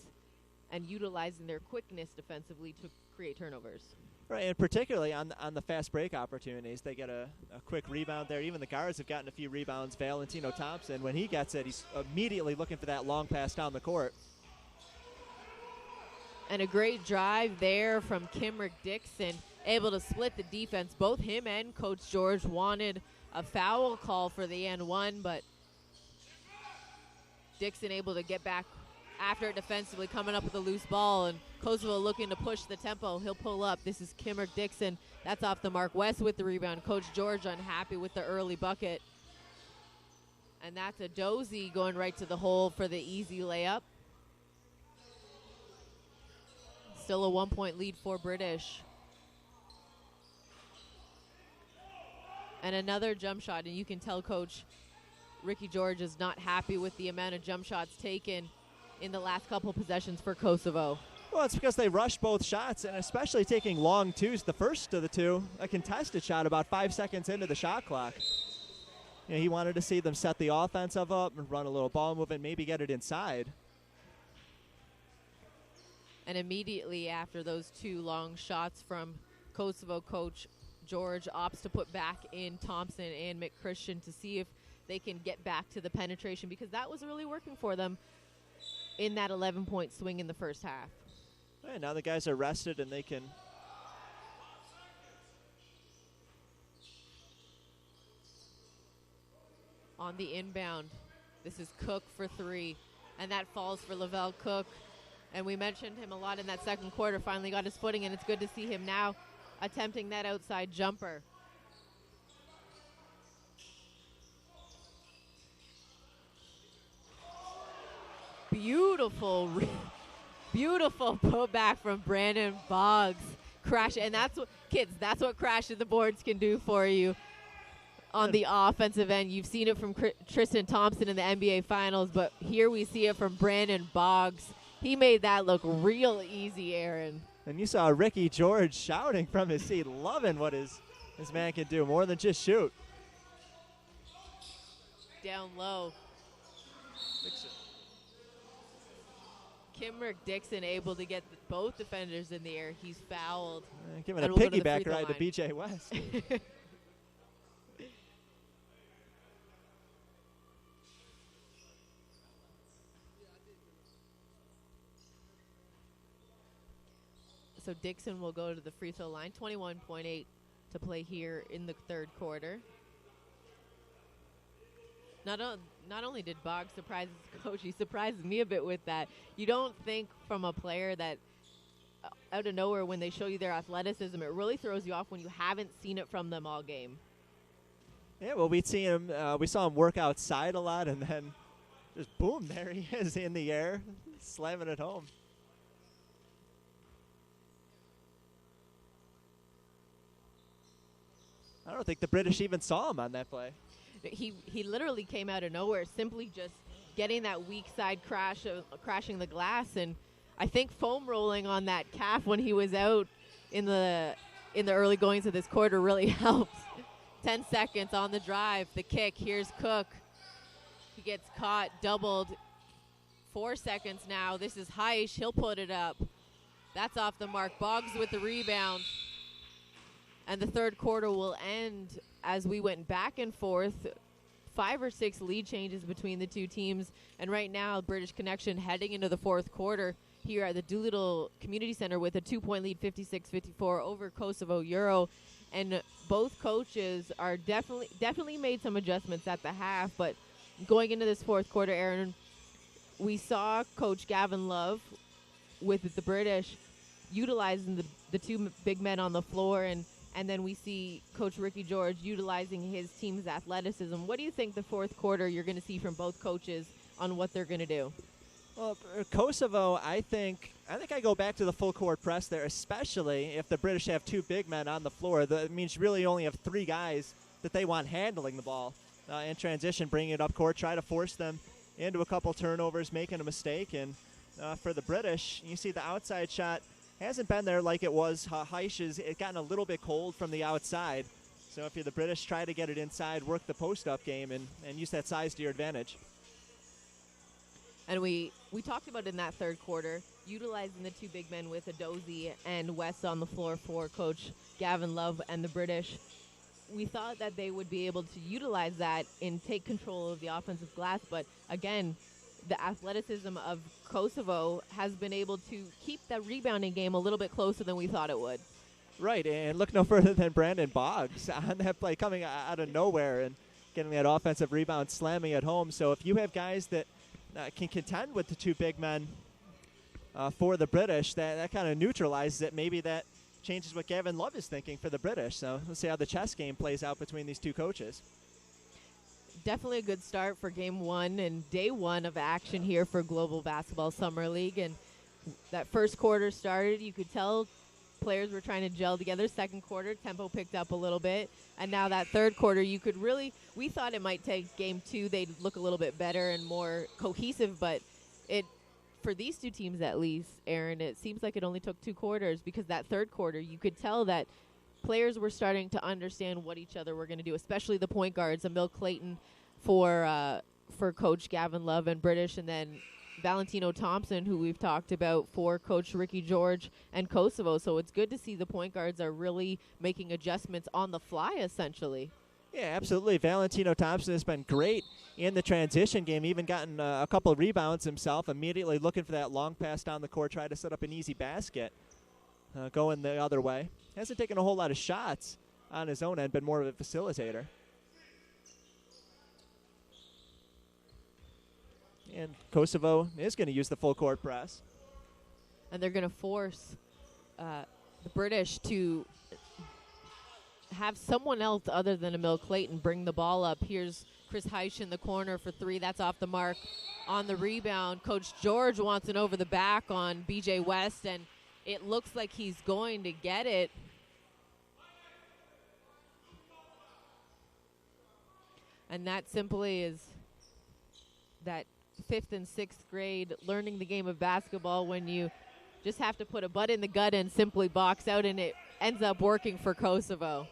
and utilizing their quickness defensively to create turnovers. Right, and particularly on the fast break opportunities, they get a quick rebound there. Even the guards have gotten a few rebounds. Valentino Thompson, when he gets it, he's immediately looking for that long pass down the court. And a great drive there from Kimrick Dixon, able to split the defense. Both him and Coach George wanted a foul call for the N1, but Dixon able to get back after it defensively, coming up with a loose ball, and Kosovo looking to push the tempo. He'll pull up. This is Kimrick Dixon. That's off the mark. West with the rebound. Coach George unhappy with the early bucket. And that's Adozi going right to the hole for the easy layup. Still a 1-point lead for British. And another jump shot, and you can tell Coach Ricky George is not happy with the amount of jump shots taken in the last couple possessions for Kosovo. Well, it's because they rushed both shots, and especially taking long twos. The first of the two, a contested shot about 5 seconds into the shot clock. You know, he wanted to see them set the offensive up and run a little ball movement, maybe get it inside. And immediately after those two long shots from Kosovo, Coach George opts to put back in Thompson and McChristian to see if they can get back to the penetration, because that was really working for them in that 11-point swing in the first half. Right, now the guys are rested and they can on the inbound. This is Cook for three, and that falls for Lavelle Cook. And we mentioned him a lot in that second quarter, finally got his footing, and it's good to see him now attempting that outside jumper. Beautiful, beautiful putback from Brandon Boggs. Crash, and that's what, kids, that's what crashing the boards can do for you on the offensive end. You've seen it from Tristan Thompson in the NBA Finals, but here we see it from Brandon Boggs. He made that look real easy, Aaron. And you saw Ricky George shouting from his seat, loving what his man can do, more than just shoot. Down low. Kimrick Dixon able to get both defenders in the air. He's fouled. Giving a piggyback ride to BJ West. So Dixon will go to the free throw line. 21.8 to play here in the third quarter. Not only did Boggs surprise his coach, he surprises me a bit with that. You don't think from a player that out of nowhere when they show you their athleticism, it really throws you off when you haven't seen it from them all game. Yeah, well, we saw him work outside a lot, and then just boom, there he is in the air, slamming it home. I don't think the British even saw him on that play. He literally came out of nowhere, simply just getting that weak side crash, crashing the glass, and I think foam rolling on that calf when he was out in the early goings of this quarter really helps. 10 seconds on the drive, the kick. Here's Cook. He gets caught, doubled. 4 seconds now. This is Heisch. He'll put it up. That's off the mark. Boggs with the rebound. And the third quarter will end as we went back and forth. 5 or 6 lead changes between the two teams. And right now, British Connection heading into the fourth quarter here at the Doolittle Community Center with a 2-point lead, 56-54 over Kosovo Euro. And both coaches are definitely made some adjustments at the half, but going into this fourth quarter, Aaron, we saw Coach Gavin Love with the British utilizing the two big men on the floor, and then we see Coach Ricky George utilizing his team's athleticism. What do you think the fourth quarter you're going to see from both coaches on what they're going to do? Well, Kosovo, I think I go back to the full court press there, especially if the British have two big men on the floor. That means you really only have three guys that they want handling the ball in transition, bringing it up court, try to force them into a couple turnovers, making a mistake. And for the British, you see the outside shot hasn't been there like it was. Heisch has gotten a little bit cold from the outside. So if you're the British, try to get it inside, work the post-up game, and use that size to your advantage. And we talked about in that third quarter, utilizing the two big men with Adozie and West on the floor for Coach Gavin Love and the British. We thought that they would be able to utilize that and take control of the offensive glass, but again, the athleticism of Kosovo has been able to keep that rebounding game a little bit closer than we thought it would. Right, and look no further than Brandon Boggs on that play, coming out of nowhere and getting that offensive rebound, slamming it home. So if you have guys that can contend with the two big men for the British, that kind of neutralizes it. Maybe that changes what Gavin Love is thinking for the British. So let's see how the chess game plays out between these two coaches. Definitely a good start for game one and day one of action here for Global Basketball Summer League. And that first quarter started, you could tell players were trying to gel together. Second quarter, tempo picked up a little bit. And now that third quarter, you could really, we thought it might take game two. They'd look a little bit better and more cohesive, but for these two teams at least, Aaron, it seems like it only took 2 quarters, because that third quarter, you could tell that players were starting to understand what each other were going to do, especially the point guards, Emil Clayton for Coach Gavin Love and British, and then Valentino Thompson, who we've talked about, for Coach Ricky George and Kosovo. So it's good to see the point guards are really making adjustments on the fly, essentially. Yeah, absolutely. Valentino Thompson has been great in the transition game, even gotten a couple of rebounds himself, immediately looking for that long pass down the court, try to set up an easy basket, going the other way. Hasn't taken a whole lot of shots on his own end, been more of a facilitator. And Kosovo is going to use the full court press. And they're going to force the British to have someone else other than Emil Clayton bring the ball up. Here's Chris Heisch in the corner for 3. That's off the mark. On the rebound, Coach George wants an over the back on BJ West, and it looks like he's going to get it. And that simply is that 5th and 6th grade learning the game of basketball, when you just have to put a butt in the gut and simply box out, and it ends up working for Kosovo.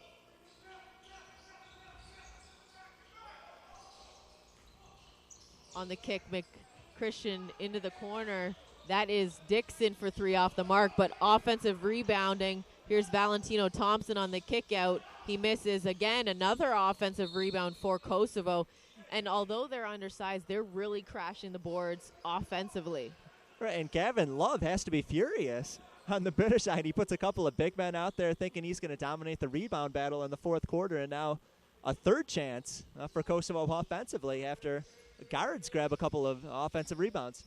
On the kick, McChristian into the corner. That is Dixon for 3 off the mark, but offensive rebounding. Here's Valentino Thompson on the kick out. He misses again. Another offensive rebound for Kosovo. And although they're undersized, they're really crashing the boards offensively. Right, and Gavin Love has to be furious on the British side. He puts a couple of big men out there thinking he's going to dominate the rebound battle in the fourth quarter, and now a third chance for Kosovo offensively after guards grab a couple of offensive rebounds.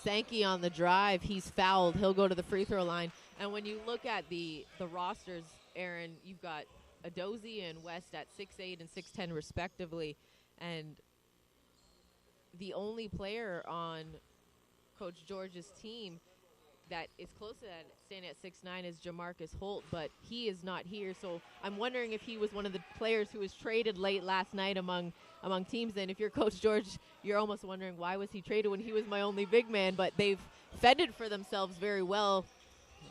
Sankey on the drive. He's fouled. He'll go to the free throw line. And when you look at the rosters, Aaron, you've got Adozie and West at 6'8" and 6'10" respectively. And the only player on Coach George's team that is close to that, standing at 6'9", is Jamarcus Holt, but he is not here. So I'm wondering if he was one of the players who was traded late last night among teams. And if you're Coach George, you're almost wondering, why was he traded when he was my only big man? But they've fended for themselves very well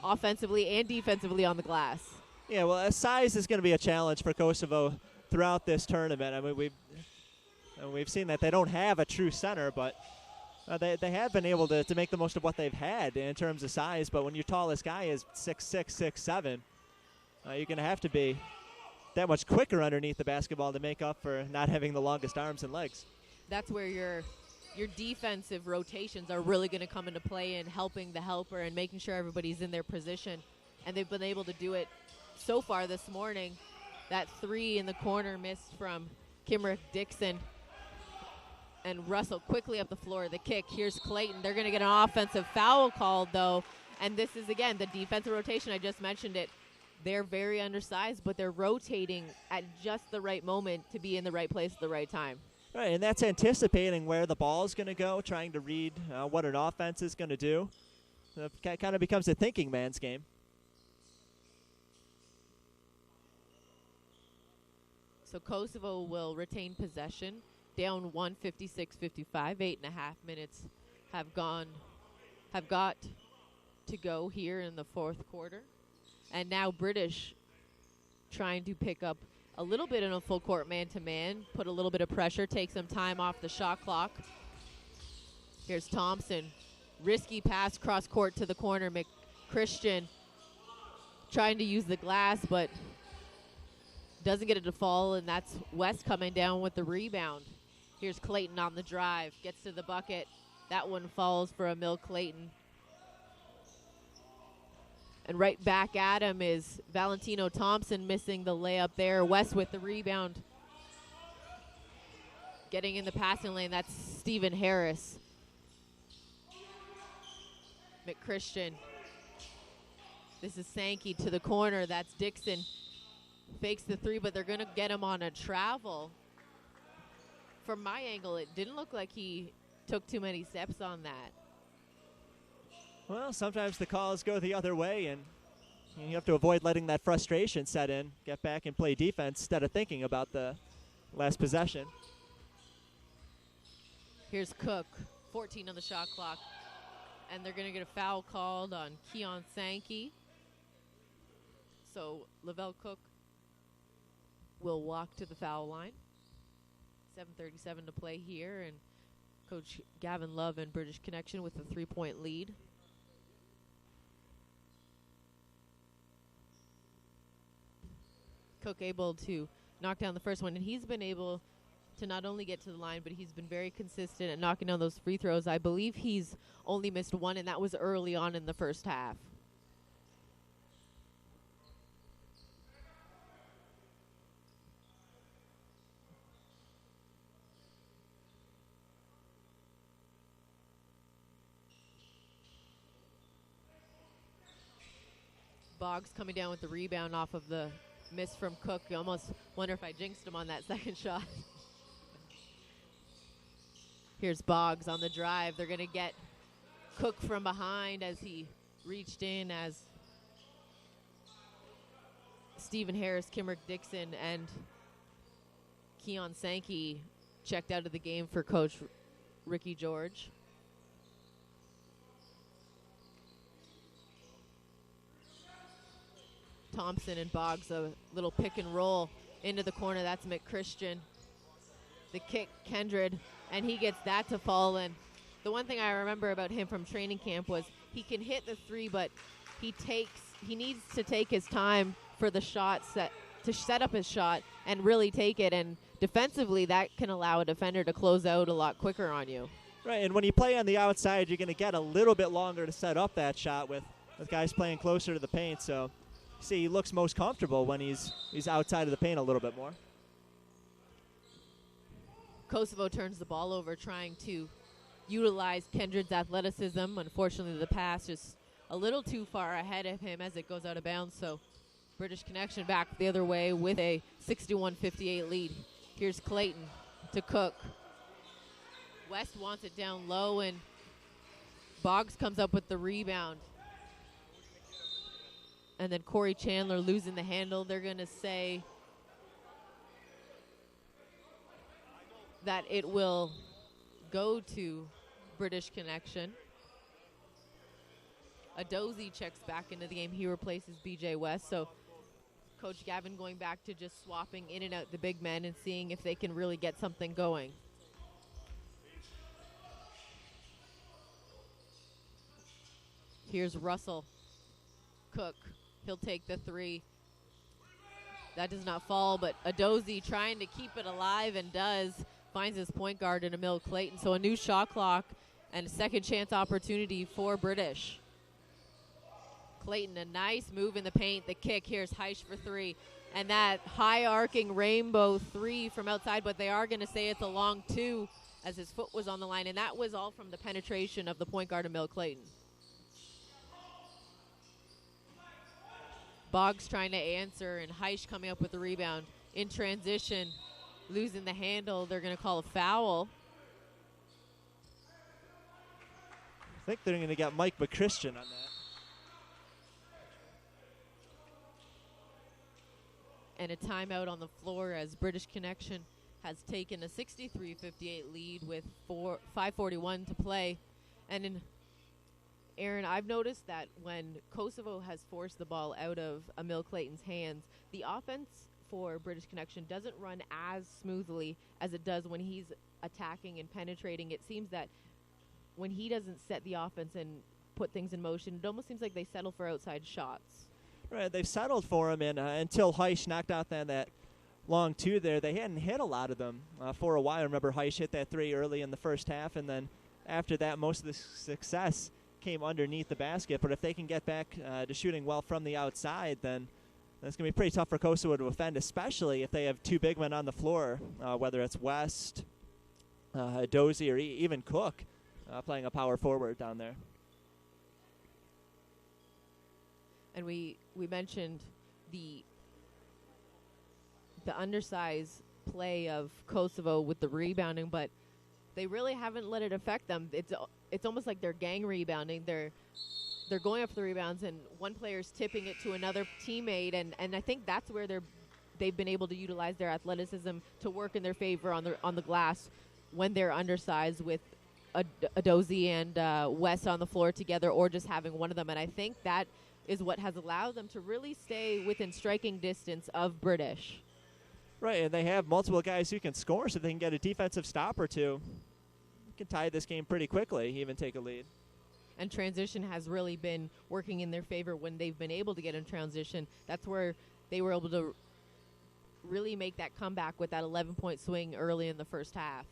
offensively and defensively on the glass. Yeah, well, size is going to be a challenge for Kosovo throughout this tournament. I mean, we've seen that they don't have a true center, but they have been able to make the most of what they've had in terms of size. But when your tallest guy is 6'6", 6'7", you're going to have to be that much quicker underneath the basketball to make up for not having the longest arms and legs. That's where your defensive rotations are really going to come into play in helping the helper and making sure everybody's in their position. And they've been able to do it so far this morning. That 3 in the corner missed from Kimrick Dixon. And Russell quickly up the floor. The kick. Here's Clayton. They're going to get an offensive foul called, though. And this is, again, the defensive rotation. I just mentioned it. They're very undersized, but they're rotating at just the right moment to be in the right place at the right time. Right, and that's anticipating where the ball is going to go, trying to read what an offense is going to do. So it kind of becomes a thinking man's game. So Kosovo will retain possession. Down 156-55, 8.5 minutes have got to go here in the fourth quarter. And now British trying to pick up a little bit in a full court man-to-man, put a little bit of pressure, take some time off the shot clock. Here's Thompson. Risky pass cross court to the corner. McChristian trying to use the glass, but doesn't get it to fall, and that's West coming down with the rebound. Here's Clayton on the drive, gets to the bucket. That one falls for Emil Clayton. And right back at him is Valentino Thompson missing the layup there. West with the rebound. Getting in the passing lane, that's Stephen Harris. McChristian. This is Sankey to the corner, that's Dixon. Fakes the three, but they're going to get him on a travel. From my angle, it didn't look like he took too many steps on that. Well, sometimes the calls go the other way, and you have to avoid letting that frustration set in. Get back and play defense instead of thinking about the last possession. Here's Cook, 14 on the shot clock. And they're going to get a foul called on Keon Sankey. So Lavelle Cook will walk to the foul line. 7:37 to play here, and Coach Gavin Love and British Connection with a 3-point lead. Cook able to knock down the first one, and he's been able to not only get to the line, but he's been very consistent at knocking down those free throws. I believe he's only missed one, and that was early on in the first half. Boggs coming down with the rebound off of the miss from Cook. You almost wonder if I jinxed him on that second shot. Here's Boggs on the drive. They're going to get Cook from behind as he reached in, as Stephen Harris, Kimrick Dixon, and Keon Sankey checked out of the game for Coach Ricky George. Thompson and Boggs, a little pick and roll into the corner. That's McChristian. The kick, Kendred, and he gets that to fall in. The one thing I remember about him from training camp was he can hit the three, but he needs to take his time for the shot to set up his shot and really take it. And defensively, that can allow a defender to close out a lot quicker on you. Right, and when you play on the outside, you're going to get a little bit longer to set up that shot with guys playing closer to the paint. So see, he looks most comfortable when he's outside of the paint a little bit more. Kosovo turns the ball over, trying to utilize Kendred's athleticism. Unfortunately, the pass is a little too far ahead of him as it goes out of bounds. So British Connection back the other way with a 61-58 lead. Here's Clayton to Cook. West wants it down low, and Boggs comes up with the rebound. And then Corey Chandler losing the handle. They're going to say that it will go to British Connection. Adozie checks back into the game. He replaces BJ West. So Coach Gavin going back to just swapping in and out the big men and seeing if they can really get something going. Here's Russell. Cook. He'll take the three. That does not fall, but Adozie trying to keep it alive and does. Finds his point guard in Emil Clayton. So a new shot clock and a second chance opportunity for British. Clayton, a nice move in the paint. The kick. Here's Heisch for three. And that high arcing rainbow three from outside, but they are going to say it's a long two as his foot was on the line. And that was all from the penetration of the point guard, Emil Clayton. Boggs trying to answer, and Heisch coming up with the rebound. In transition, losing the handle. They're going to call a foul. I think they're going to get Mike McChristian on that. And a timeout on the floor as British Connection has taken a 63-58 lead with 5:41 to play. And Aaron, I've noticed that when Kosovo has forced the ball out of Emil Clayton's hands, the offense for British Connection doesn't run as smoothly as it does when he's attacking and penetrating. It seems that when he doesn't set the offense and put things in motion, it almost seems like they settle for outside shots. Right, they've settled for him, and until Heisch knocked out that long two there, they hadn't hit a lot of them for a while. I remember Heisch hit that three early in the first half, and then after that, most of the success came underneath the basket. But if they can get back to shooting well from the outside, then it's going to be pretty tough for Kosovo to defend, especially if they have two big men on the floor, whether it's West, Dozie, or even Cook playing a power forward down there. And we mentioned the undersized play of Kosovo with the rebounding, but they really haven't let it affect them. It's almost like they're gang rebounding. They're going up for the rebounds, and one player's tipping it to another teammate, and I think that's where they've been able to utilize their athleticism to work in their favor on the glass when they're undersized with a Dozie and West on the floor together, or just having one of them. And I think that is what has allowed them to really stay within striking distance of British. Right, and they have multiple guys who can score, so they can get a defensive stop or two. Can tie this game pretty quickly, even take a lead. And transition has really been working in their favor when they've been able to get in transition. That's where they were able to really make that comeback with that 11-point swing early in the first half.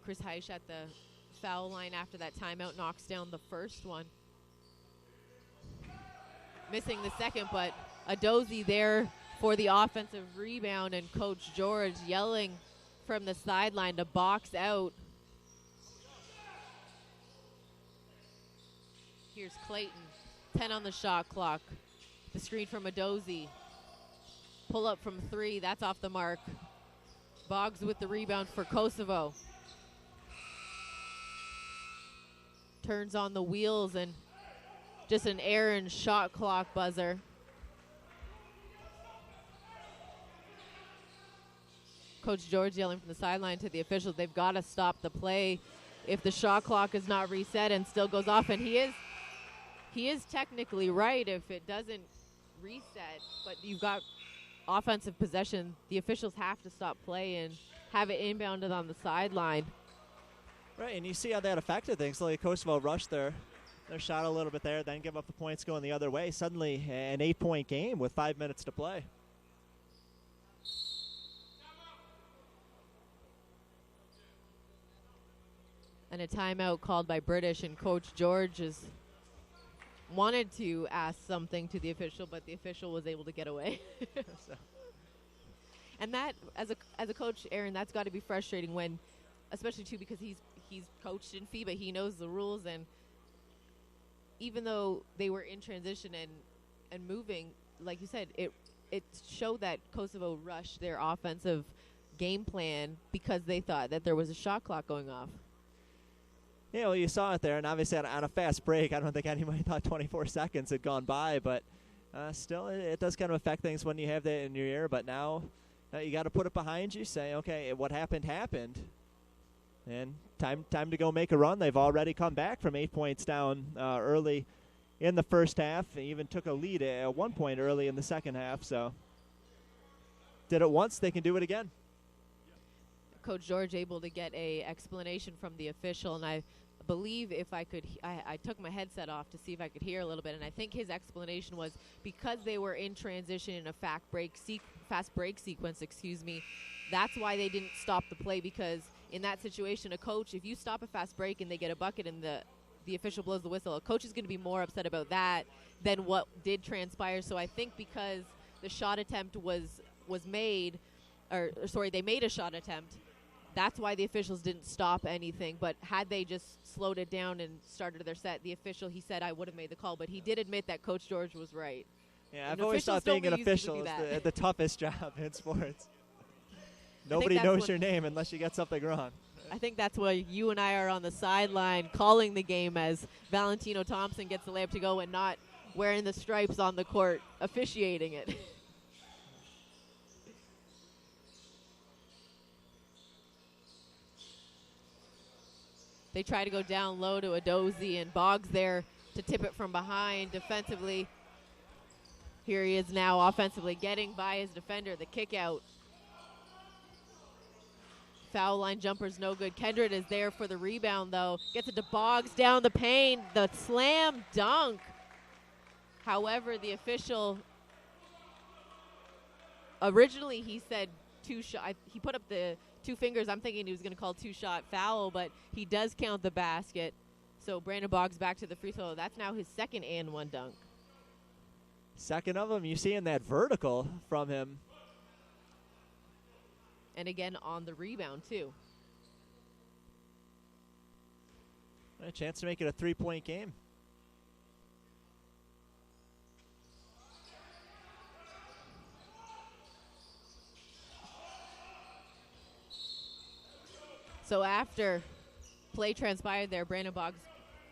Chris Heisch at the foul line after that timeout knocks down the first one. Missing the second, but a Dozie there for the offensive rebound, and Coach George yelling from the sideline to box out. Here's Clayton, 10 on the shot clock. The screen from a Dozie. Pull up from three, that's off the mark. Boggs with the rebound for Kosovo. Turns on the wheels, and just an errant shot clock buzzer. Coach George yelling from the sideline to the officials, they've got to stop the play if the shot clock is not reset and still goes off. And he is technically right if it doesn't reset, but you've got offensive possession. The officials have to stop play and have it inbounded on the sideline. Right, and you see how that affected things. Like Kosovo rushed their shot a little bit there, then give up the points going the other way. Suddenly an 8-point game with 5 minutes to play. And a timeout called by British, and Coach George wanted to ask something to the official, but the official was able to get away. So. And that, as a coach, Aaron, that's got to be frustrating when, especially too, because he's coached in FIBA, he knows the rules, and even though they were in transition and moving, like you said, it showed that Kosovo rushed their offensive game plan because they thought that there was a shot clock going off. Yeah, well, you saw it there, and obviously on a fast break, I don't think anybody thought 24 seconds had gone by, but still, it does kind of affect things when you have that in your ear. But now you got to put it behind you, say, okay, what happened, and time to go make a run. They've already come back from 8 points down early in the first half. They even took a lead at 1 point early in the second half. So did it once, they can do it again. Coach George able to get a explanation from the official, and I believe if I could, I took my headset off to see if I could hear a little bit, and I think his explanation was because they were in transition in a fast break sequence, that's why they didn't stop the play, because in that situation, a coach, if you stop a fast break and they get a bucket and the official blows the whistle, a coach is going to be more upset about that than what did transpire. So I think because the shot attempt was made, or sorry, they made a shot attempt, that's why the officials didn't stop anything. But had they just slowed it down and started their set, the official, he said, I would have made the call. But he did admit that Coach George was right. Yeah, And I've always thought being an official is the toughest job in sports. Nobody knows your name unless you get something wrong. I think that's why you and I are on the sideline calling the game as Valentino Thompson gets the layup to go and not wearing the stripes on the court, officiating it. They try to go down low to Adozie, and Boggs there to tip it from behind defensively. Here he is now offensively, getting by his defender, the kick out. Foul line jumper's no good. Kendrick is there for the rebound, though. Gets it to Boggs down the paint. The slam dunk. However, the official, originally he said two shot. He put up the 2 fingers. I'm thinking he was going to call 2-shot foul, but he does count the basket. So Brandon Boggs back to the free throw. That's now his second and 1 dunk. Second of them. You see in that vertical from him. And again on the rebound, too. A chance to make it a 3-point game. So after play transpired there, Brandon Boggs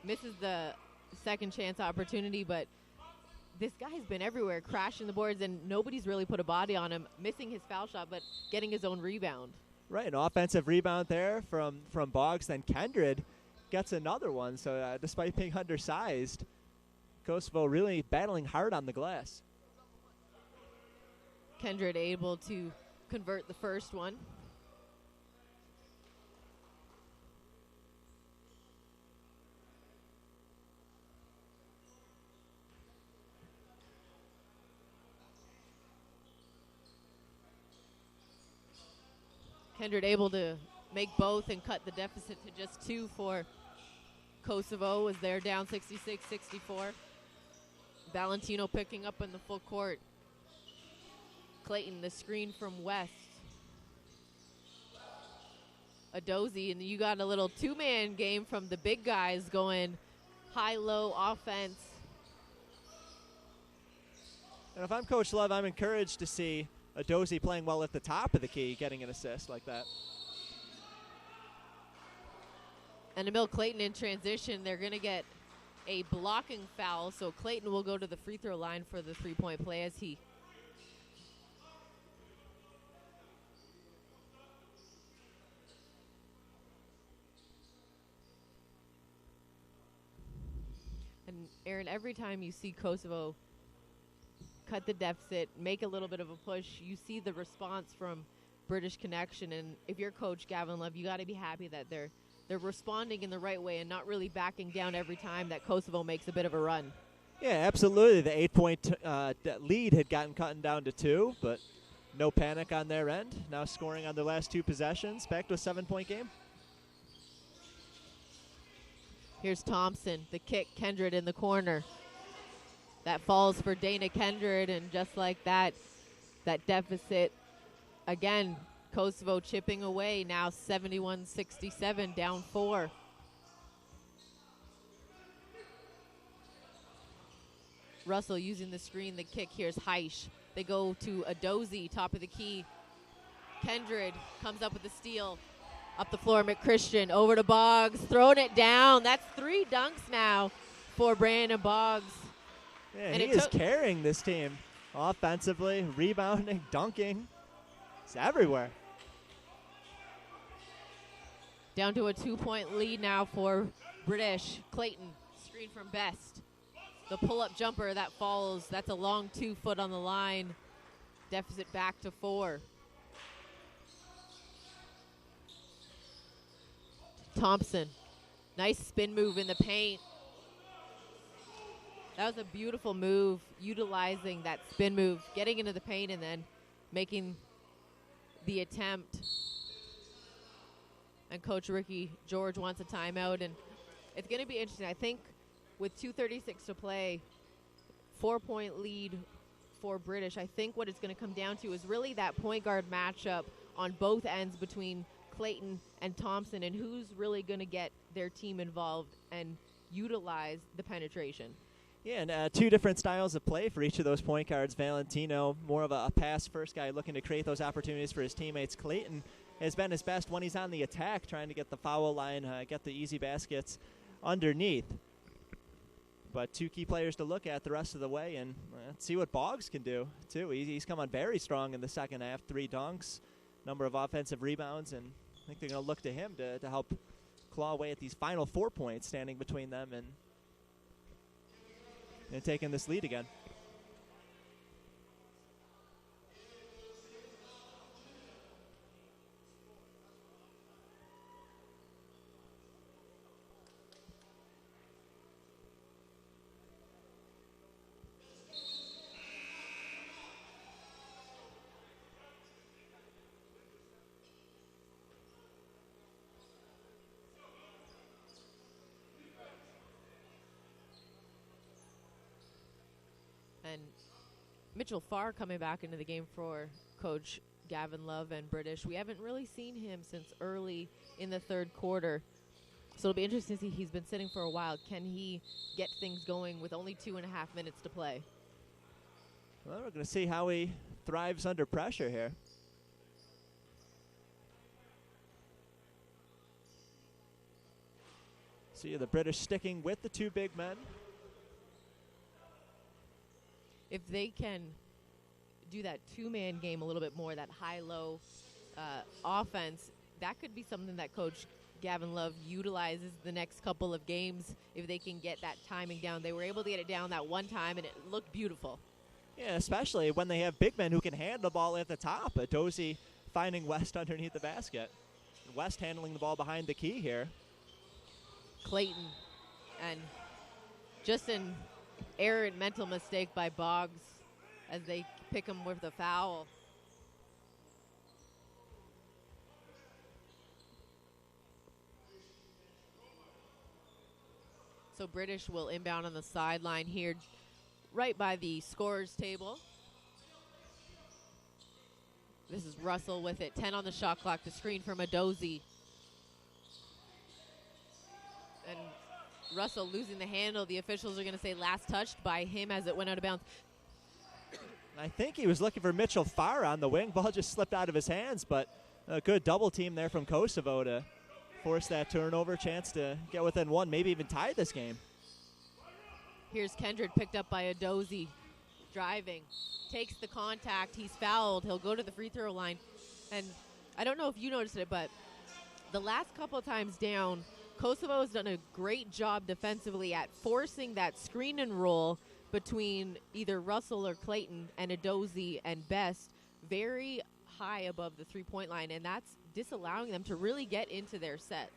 misses the second chance opportunity, but this guy's been everywhere, crashing the boards, and nobody's really put a body on him, missing his foul shot, but getting his own rebound. Right, an offensive rebound there from Boggs. Then Kendrick gets another one. So despite being undersized, Kosovo really battling hard on the glass. Kendrick able to convert the first one. Kendrick able to make both and cut the deficit to just 2 for Kosovo as they're down 66-64. Valentino picking up in the full court. Clayton, the screen from West. Adozie, and you got a little 2-man game from the big guys going high-low offense. And if I'm Coach Love, I'm encouraged to see Adozie playing well at the top of the key, getting an assist like that. And Emil Clayton in transition, they're going to get a blocking foul, so Clayton will go to the free throw line for the 3-point play as he and Aaron, every time you see Kosovo cut the deficit, make a little bit of a push, you see the response from British Connection, and if you're Coach Gavin Love, you got to be happy that they're responding in the right way and not really backing down every time that Kosovo makes a bit of a run. Yeah, absolutely. The 8-point lead had gotten cut down to 2, but no panic on their end. Now scoring on their last 2 possessions, back to a 7-point game. Here's Thompson, the kick, Kendrick in the corner. That falls for Dana Kendrick, and just like that, that deficit, again, Kosovo chipping away, now 71-67, down 4. Russell using the screen, the kick. Here's Heisch. They go to Adozie, top of the key. Kendrick comes up with the steal. Up the floor, McChristian, over to Boggs, throwing it down. That's 3 dunks now for Brandon Boggs. Yeah, and he is carrying this team offensively, rebounding, dunking. It's everywhere. Down to a 2-point lead now for British. Clayton, screen from Best. The pull-up jumper that falls. That's a long 2 foot on the line. Deficit back to 4. Thompson, nice spin move in the paint. That was a beautiful move, utilizing that spin move, getting into the paint and then making the attempt. and Coach Ricky George wants a timeout, and it's going to be interesting. I think with 2:36 to play, 4-point lead for British, I think what it's going to come down to is really that point guard matchup on both ends between Clayton and Thompson, and who's really going to get their team involved and utilize the penetration. Yeah, and two different styles of play for each of those point guards. Valentino, more of a pass-first guy looking to create those opportunities for his teammates. Clayton has been his best when he's on the attack, trying to get the foul line, get the easy baskets underneath. But two key players to look at the rest of the way, and see what Boggs can do, too. He's come on very strong in the second half. 3 dunks, number of offensive rebounds, and I think they're going to look to him to help claw away at these final 4 points standing between them and taking this lead again. And Mitchell Farr coming back into the game for Coach Gavin Love and British. We haven't really seen him since early in the third quarter. So it'll be interesting to see. He's been sitting for a while. Can he get things going with only 2.5 minutes to play? Well, we're going to see how he thrives under pressure here. See the British sticking with the 2 big men. If they can do that 2-man game a little bit more, that high-low offense, that could be something that Coach Gavin Love utilizes the next couple of games if they can get that timing down. They were able to get it down that one time, and it looked beautiful. Yeah, especially when they have big men who can hand the ball at the top. Dozie finding West underneath the basket. West handling the ball behind the key here. Clayton, and just an errant mental mistake by Boggs as they pick him with the foul. So British will inbound on the sideline here, right by the scorer's table. This is Russell with it. 10 on the shot clock. The screen from Adozie. And Russell losing the handle. The officials are going to say last touched by him as it went out of bounds. I think he was looking for Mitchell Farr on the wing. Ball just slipped out of his hands, but a good double team there from Kosovo to force that turnover. Chance to get within 1, maybe even tie this game. Here's Kendrick picked up by Adozie. Driving. Takes the contact. He's fouled. He'll go to the free throw line. And I don't know if you noticed it, but the last couple of times down, Kosovo has done a great job defensively at forcing that screen and roll between either Russell or Clayton and Adozie and Best very high above the three-point line, and that's disallowing them to really get into their sets.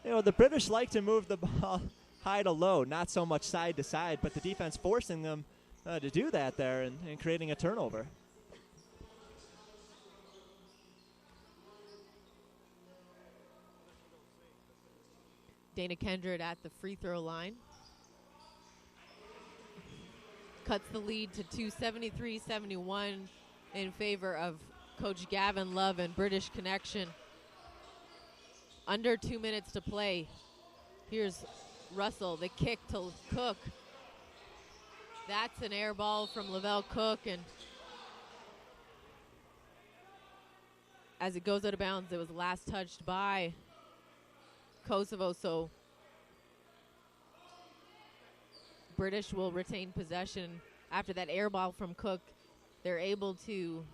You know, the British like to move the ball high to low, not so much side to side, but the defense forcing them to do that there and creating a turnover. Dana Kendrick at the free throw line. Cuts the lead to 273-71 in favor of Coach Gavin Love and British Connection. Under 2 minutes to play. Here's Russell, the kick to Cook. That's an air ball from Lavelle Cook, and as it goes out of bounds, it was last touched by Kosovo, so British will retain possession. After that air ball from Cook, they're able to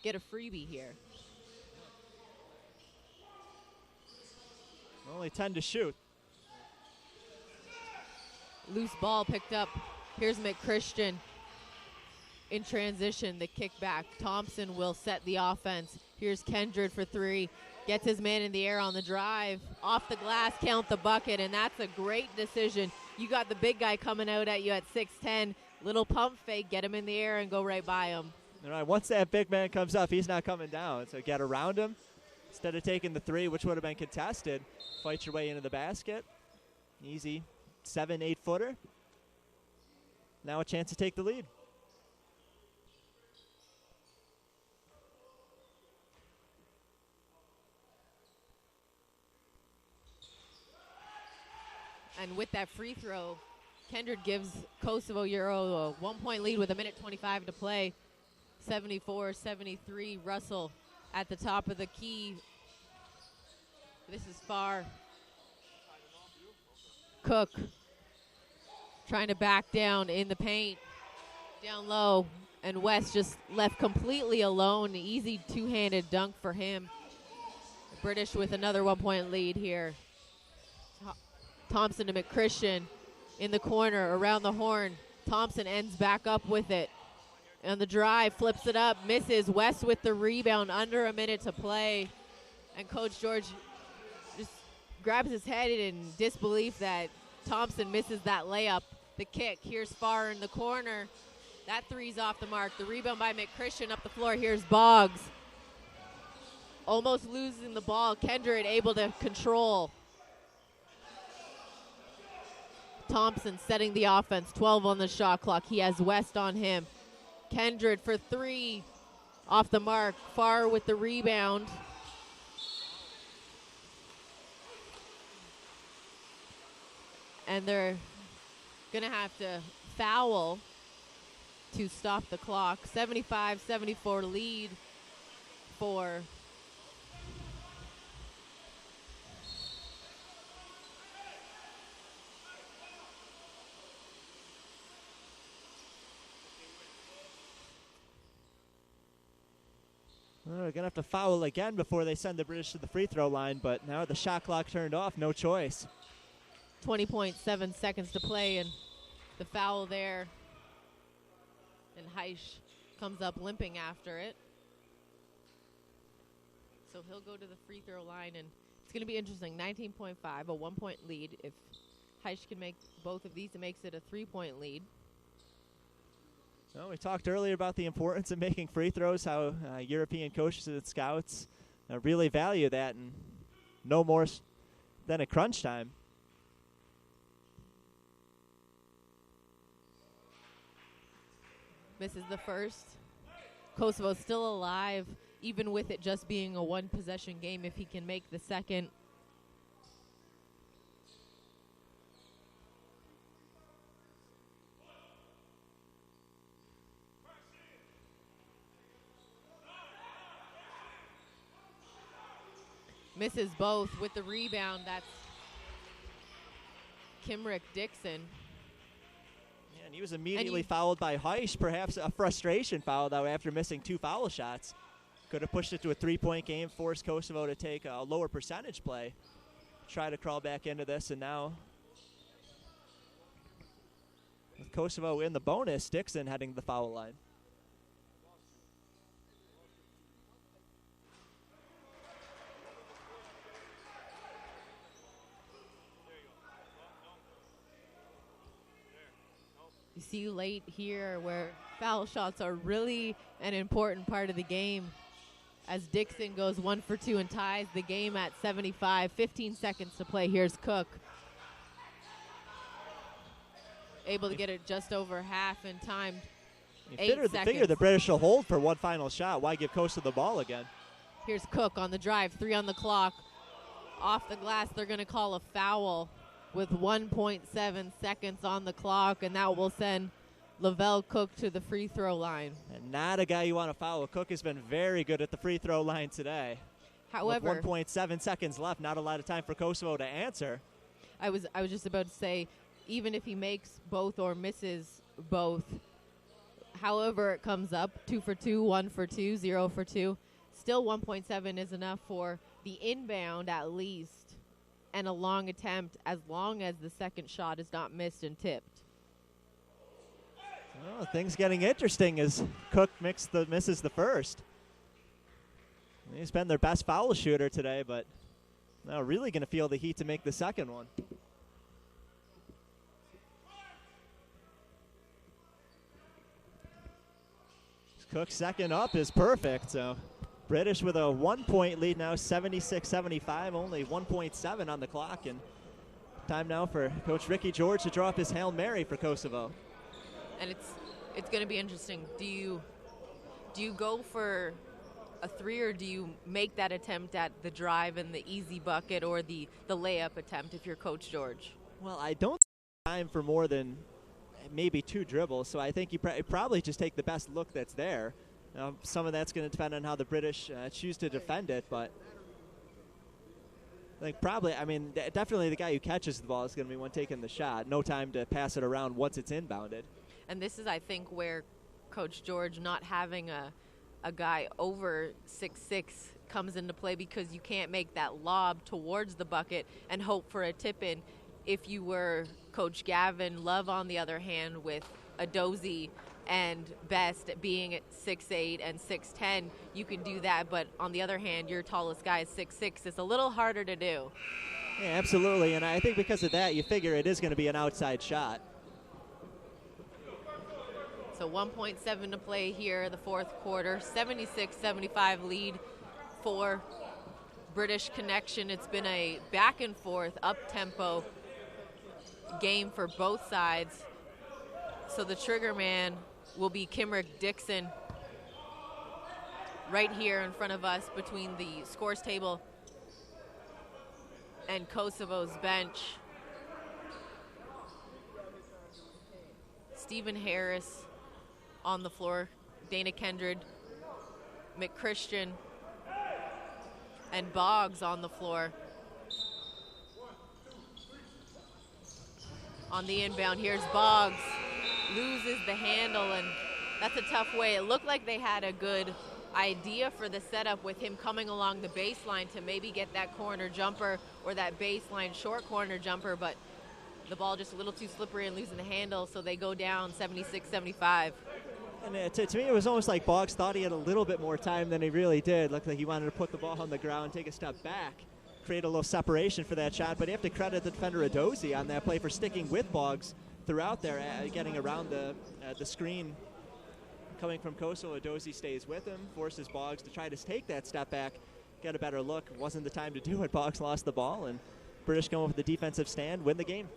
get a freebie here. Only 10 to shoot. Loose ball picked up. Here's McChristian in transition, the kick back. Thompson will set the offense. Here's Kendrick for 3. Gets his man in the air on the drive. Off the glass, count the bucket, and that's a great decision. You got the big guy coming out at you at 6'10". Little pump fake, get him in the air and go right by him. All right, once that big man comes up, he's not coming down. So get around him Instead of taking the three, which would have been contested, fight your way into the basket. Easy 7-8 footer. Now a chance to take the lead. And with that free throw, Kendrick gives Kosovo Euro a 1-point lead with 1:25 to play. 74-73, Russell at the top of the key. This is far. Cook trying to back down in the paint. Down low, and West just left completely alone. Easy two-handed dunk for him. The British with another 1-point lead here. Thompson to McChristian in the corner, around the horn. Thompson ends back up with it. On the drive, flips it up, misses. West with the rebound, under a minute to play. And Coach George just grabs his head in disbelief that Thompson misses that layup. The kick, here's Farr in the corner. That three's off the mark. The rebound by McChristian up the floor. Here's Boggs. Almost losing the ball. Kendrick able to control. Thompson setting the offense, 12 on the shot clock. He has West on him. Kendrick for three, off the mark. Farr with the rebound. And they're going to have to foul to stop the clock. 75-74 lead for They're going to have to foul again before they send the British to the free throw line, but now the shot clock turned off, no choice. 20.7 seconds to play, and the foul there. And Heisch comes up limping after it. So he'll go to the free throw line, and it's going to be interesting. 19.5, a 1-point lead. If Heisch can make both of these, it makes it a 3-point lead. Well, we talked earlier about the importance of making free throws, how European coaches and scouts really value that, and no more than at crunch time. Misses the first. Kosovo still alive, even with it just being a one-possession game if he can make the second. Misses both with the rebound. That's Kimrick Dixon. Yeah, and he was immediately fouled by Heisch, perhaps a frustration foul, though, after missing 2 foul shots. Could have pushed it to a 3-point game, forced Kosovo to take a lower percentage play. Try to crawl back into this, and now with Kosovo in the bonus, Dixon heading to the foul line. You see late here where foul shots are really an important part of the game, as Dixon goes 1 for 2 and ties the game at 75. 15 seconds to play. Here's Cook. Able to get it just over half in time. 8 seconds. Figure the British will hold for one final shot. Why give Kosovo the ball again? Here's Cook on the drive. 3 on the clock. Off the glass, they're going to call a foul with 1.7 seconds on the clock, and that will send Lavelle Cook to the free throw line. And not a guy you want to foul. Cook has been very good at the free throw line today. However, with 1.7 seconds left, not a lot of time for Kosovo to answer. I was just about to say, even if he makes both or misses both, however it comes up, 2 for 2, 1 for 2, 0 for 2, still 1.7 is enough for the inbound at least, and a long attempt as long as the second shot is not missed and tipped. Well, things getting interesting as Cook misses the first. He's been their best foul shooter today, but now really going to feel the heat to make the second one. Cook's second up is perfect, so British with a 1-point lead now, 76-75, only 1.7 on the clock. And time now for Coach Ricky George to draw up his Hail Mary for Kosovo. And it's going to be interesting. Do you go for a three, or do you make that attempt at the drive and the easy bucket, or the layup attempt if you're Coach George? Well, I don't have time for more than maybe 2 dribbles, so I think you probably just take the best look that's there. Some of that's going to depend on how the British choose to defend it, but definitely the guy who catches the ball is going to be one taking the shot. No time to pass it around once it's inbounded. And this is, I think, where Coach George not having a guy over 6'6" comes into play, because you can't make that lob towards the bucket and hope for a tip-in. If you were Coach Gavin Love, on the other hand, with Adozie and Best being at 6'8" and 6'10", you can do that. But on the other hand, your tallest guy is 6'6". It's a little harder to do. Yeah, absolutely. And I think because of that, you figure it is going to be an outside shot. So 1.7 to play here, the fourth quarter. 76-75 lead for British Connection. It's been a back and forth, up-tempo game for both sides. So the trigger man will be Kimrick Dixon right here in front of us between the scores table and Kosovo's bench. Stephen Harris on the floor, Dana Kendred, McChristian, and Boggs on the floor. On the inbound, here's Boggs, loses the handle, and that's a tough way. It looked like they had a good idea for the setup with him coming along the baseline to maybe get that corner jumper or that baseline short corner jumper, but the ball just a little too slippery and losing the handle, so they go down 76-75. And to me, it was almost like Boggs thought he had a little bit more time than he really did. Looked like he wanted to put the ball on the ground, take a step back, create a little separation for that shot. But you have to credit the defender Adozie on that play for sticking with Boggs throughout there, getting around the screen coming from Kosovo. Adozie stays with him, forces Boggs to try to take that step back, get a better look. Wasn't the time to do it. Boggs lost the ball, and British going with the defensive stand, win the game.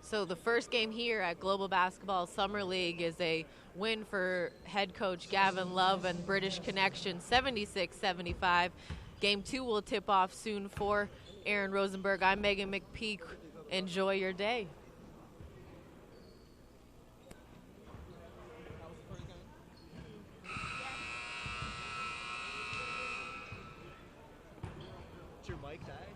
So the first game here at Global Basketball Summer League is a win for head coach Gavin Love and British Connection, 76-75. Game 2 will tip off soon for Aaron Rosenberg. I'm Megan McPeak. Enjoy your day. Is your mic tied?